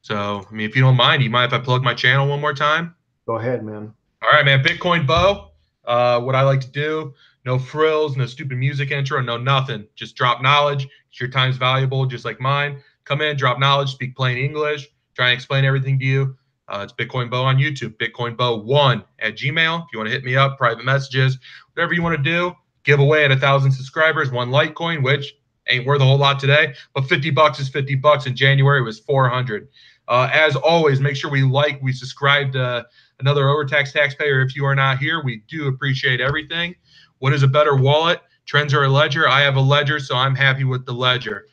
S2: So, I mean, if you don't mind, you mind if I plug my channel one more time?
S1: Go ahead, man.
S2: All right, man. Bitcoin Beau. What I like to do, no frills, no stupid music intro, no nothing. Just drop knowledge. Your time's valuable, just like mine. Come in, drop knowledge, speak plain English, try and explain everything to you. It's Bitcoin Beau on YouTube, bitcoinbeau1@gmail. If you want to hit me up, private messages, whatever you want to do. Give away at 1,000 subscribers, 1 Litecoin, which ain't worth a whole lot today, but $50 is $50. In January, it was 400. As always, make sure we subscribe to another overtaxed taxpayer. If you are not here, we do appreciate everything. What is a better wallet? Trends or a ledger? I have a ledger, so I'm happy with the ledger.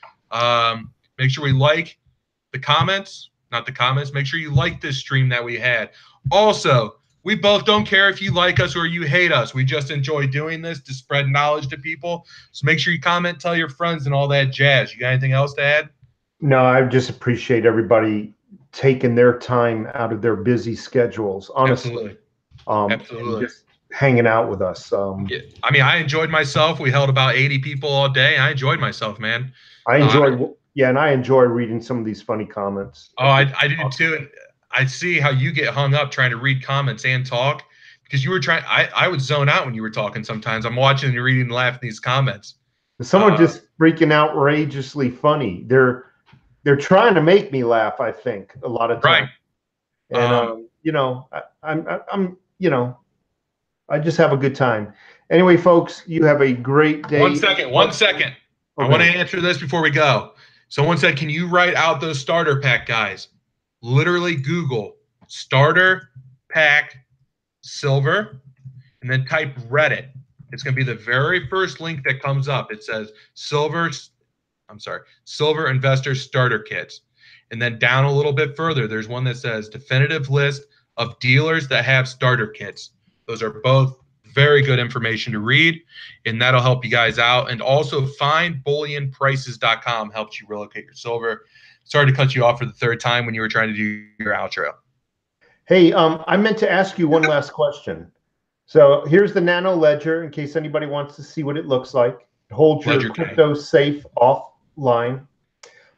S2: Make sure we like the comments, not the comments. Make sure you like this stream that we had. Also, we both don't care if you like us or you hate us. We just enjoy doing this to spread knowledge to people. So make sure you comment, tell your friends, and all that jazz. You got anything else to add?
S1: No, I just appreciate everybody taking their time out of their busy schedules. Honestly,
S2: Absolutely.
S1: Just hanging out with us.
S2: Yeah. I mean, I enjoyed myself. We held about 80 people all day. I enjoyed myself, man.
S1: I enjoy, and I enjoy reading some of these funny comments.
S2: Oh, I do too. And I see how you get hung up trying to read comments and talk because you were trying. I would zone out when you were talking sometimes. I'm watching and reading and laughing these comments.
S1: Some are just freaking outrageously funny. They're trying to make me laugh, I think, a lot of times. Right. And I just have a good time. Anyway, folks, you have a great day.
S2: 1 second. Okay. I want to answer this before we go. Someone said, can you write out those starter pack guys? Literally Google starter pack silver and then type Reddit. It's going to be the very first link that comes up. It says silver investor starter kits. And then down a little bit further, there's one that says definitive list of dealers that have starter kits. Those are both very good information to read, and that'll help you guys out. And also findbullionprices.com helps you relocate your silver. Sorry to cut you off for the third time when you were trying to do your outro.
S1: Hey, I meant to ask you one last question. So here's the Nano Ledger in case anybody wants to see what it looks like. It holds your crypto safe offline.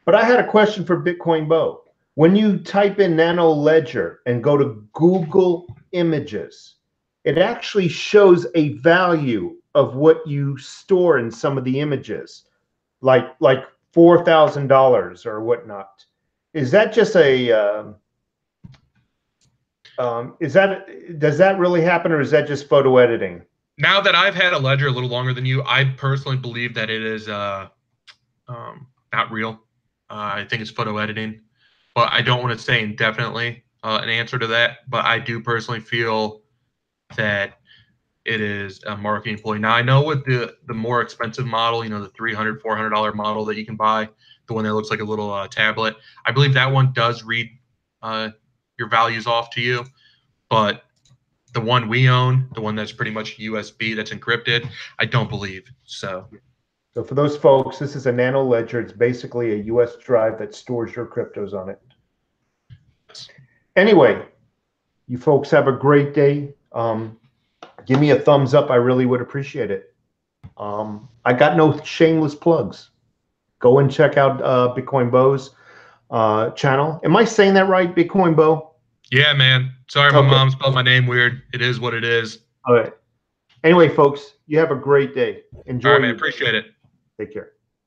S1: But I had a question for Bitcoin Beau. When you type in Nano Ledger and go to Google Images, it actually shows a value of what you store in some of the images, like $4,000 or whatnot. Is that just a does that really happen, or is that just photo editing?
S2: Now that I've had a ledger a little longer than you, I personally believe that it is not real. I think it's photo editing, but I don't want to say indefinitely an answer to that. But I do personally feel that it is a marketing ploy. Now I know with the more expensive model, the $300, $400 model that you can buy, the one that looks like a little tablet, I believe that one does read your values off to you. But the one we own, the one that's pretty much USB, that's encrypted, I don't believe so.
S1: So for those folks, this is a Nano Ledger. It's basically a US drive that stores your cryptos on it. Anyway, you folks have a great day. Give me a thumbs up. I really would appreciate it. I got no shameless plugs. Go and check out Bitcoin Beau's channel. Am I saying that right, Bitcoin Beau?
S2: Yeah, man. Sorry, my mom spelled my name weird. It is what it is.
S1: All right. Anyway, folks, you have a great day. Enjoy.
S2: All right, man. Appreciate it.
S1: Take care.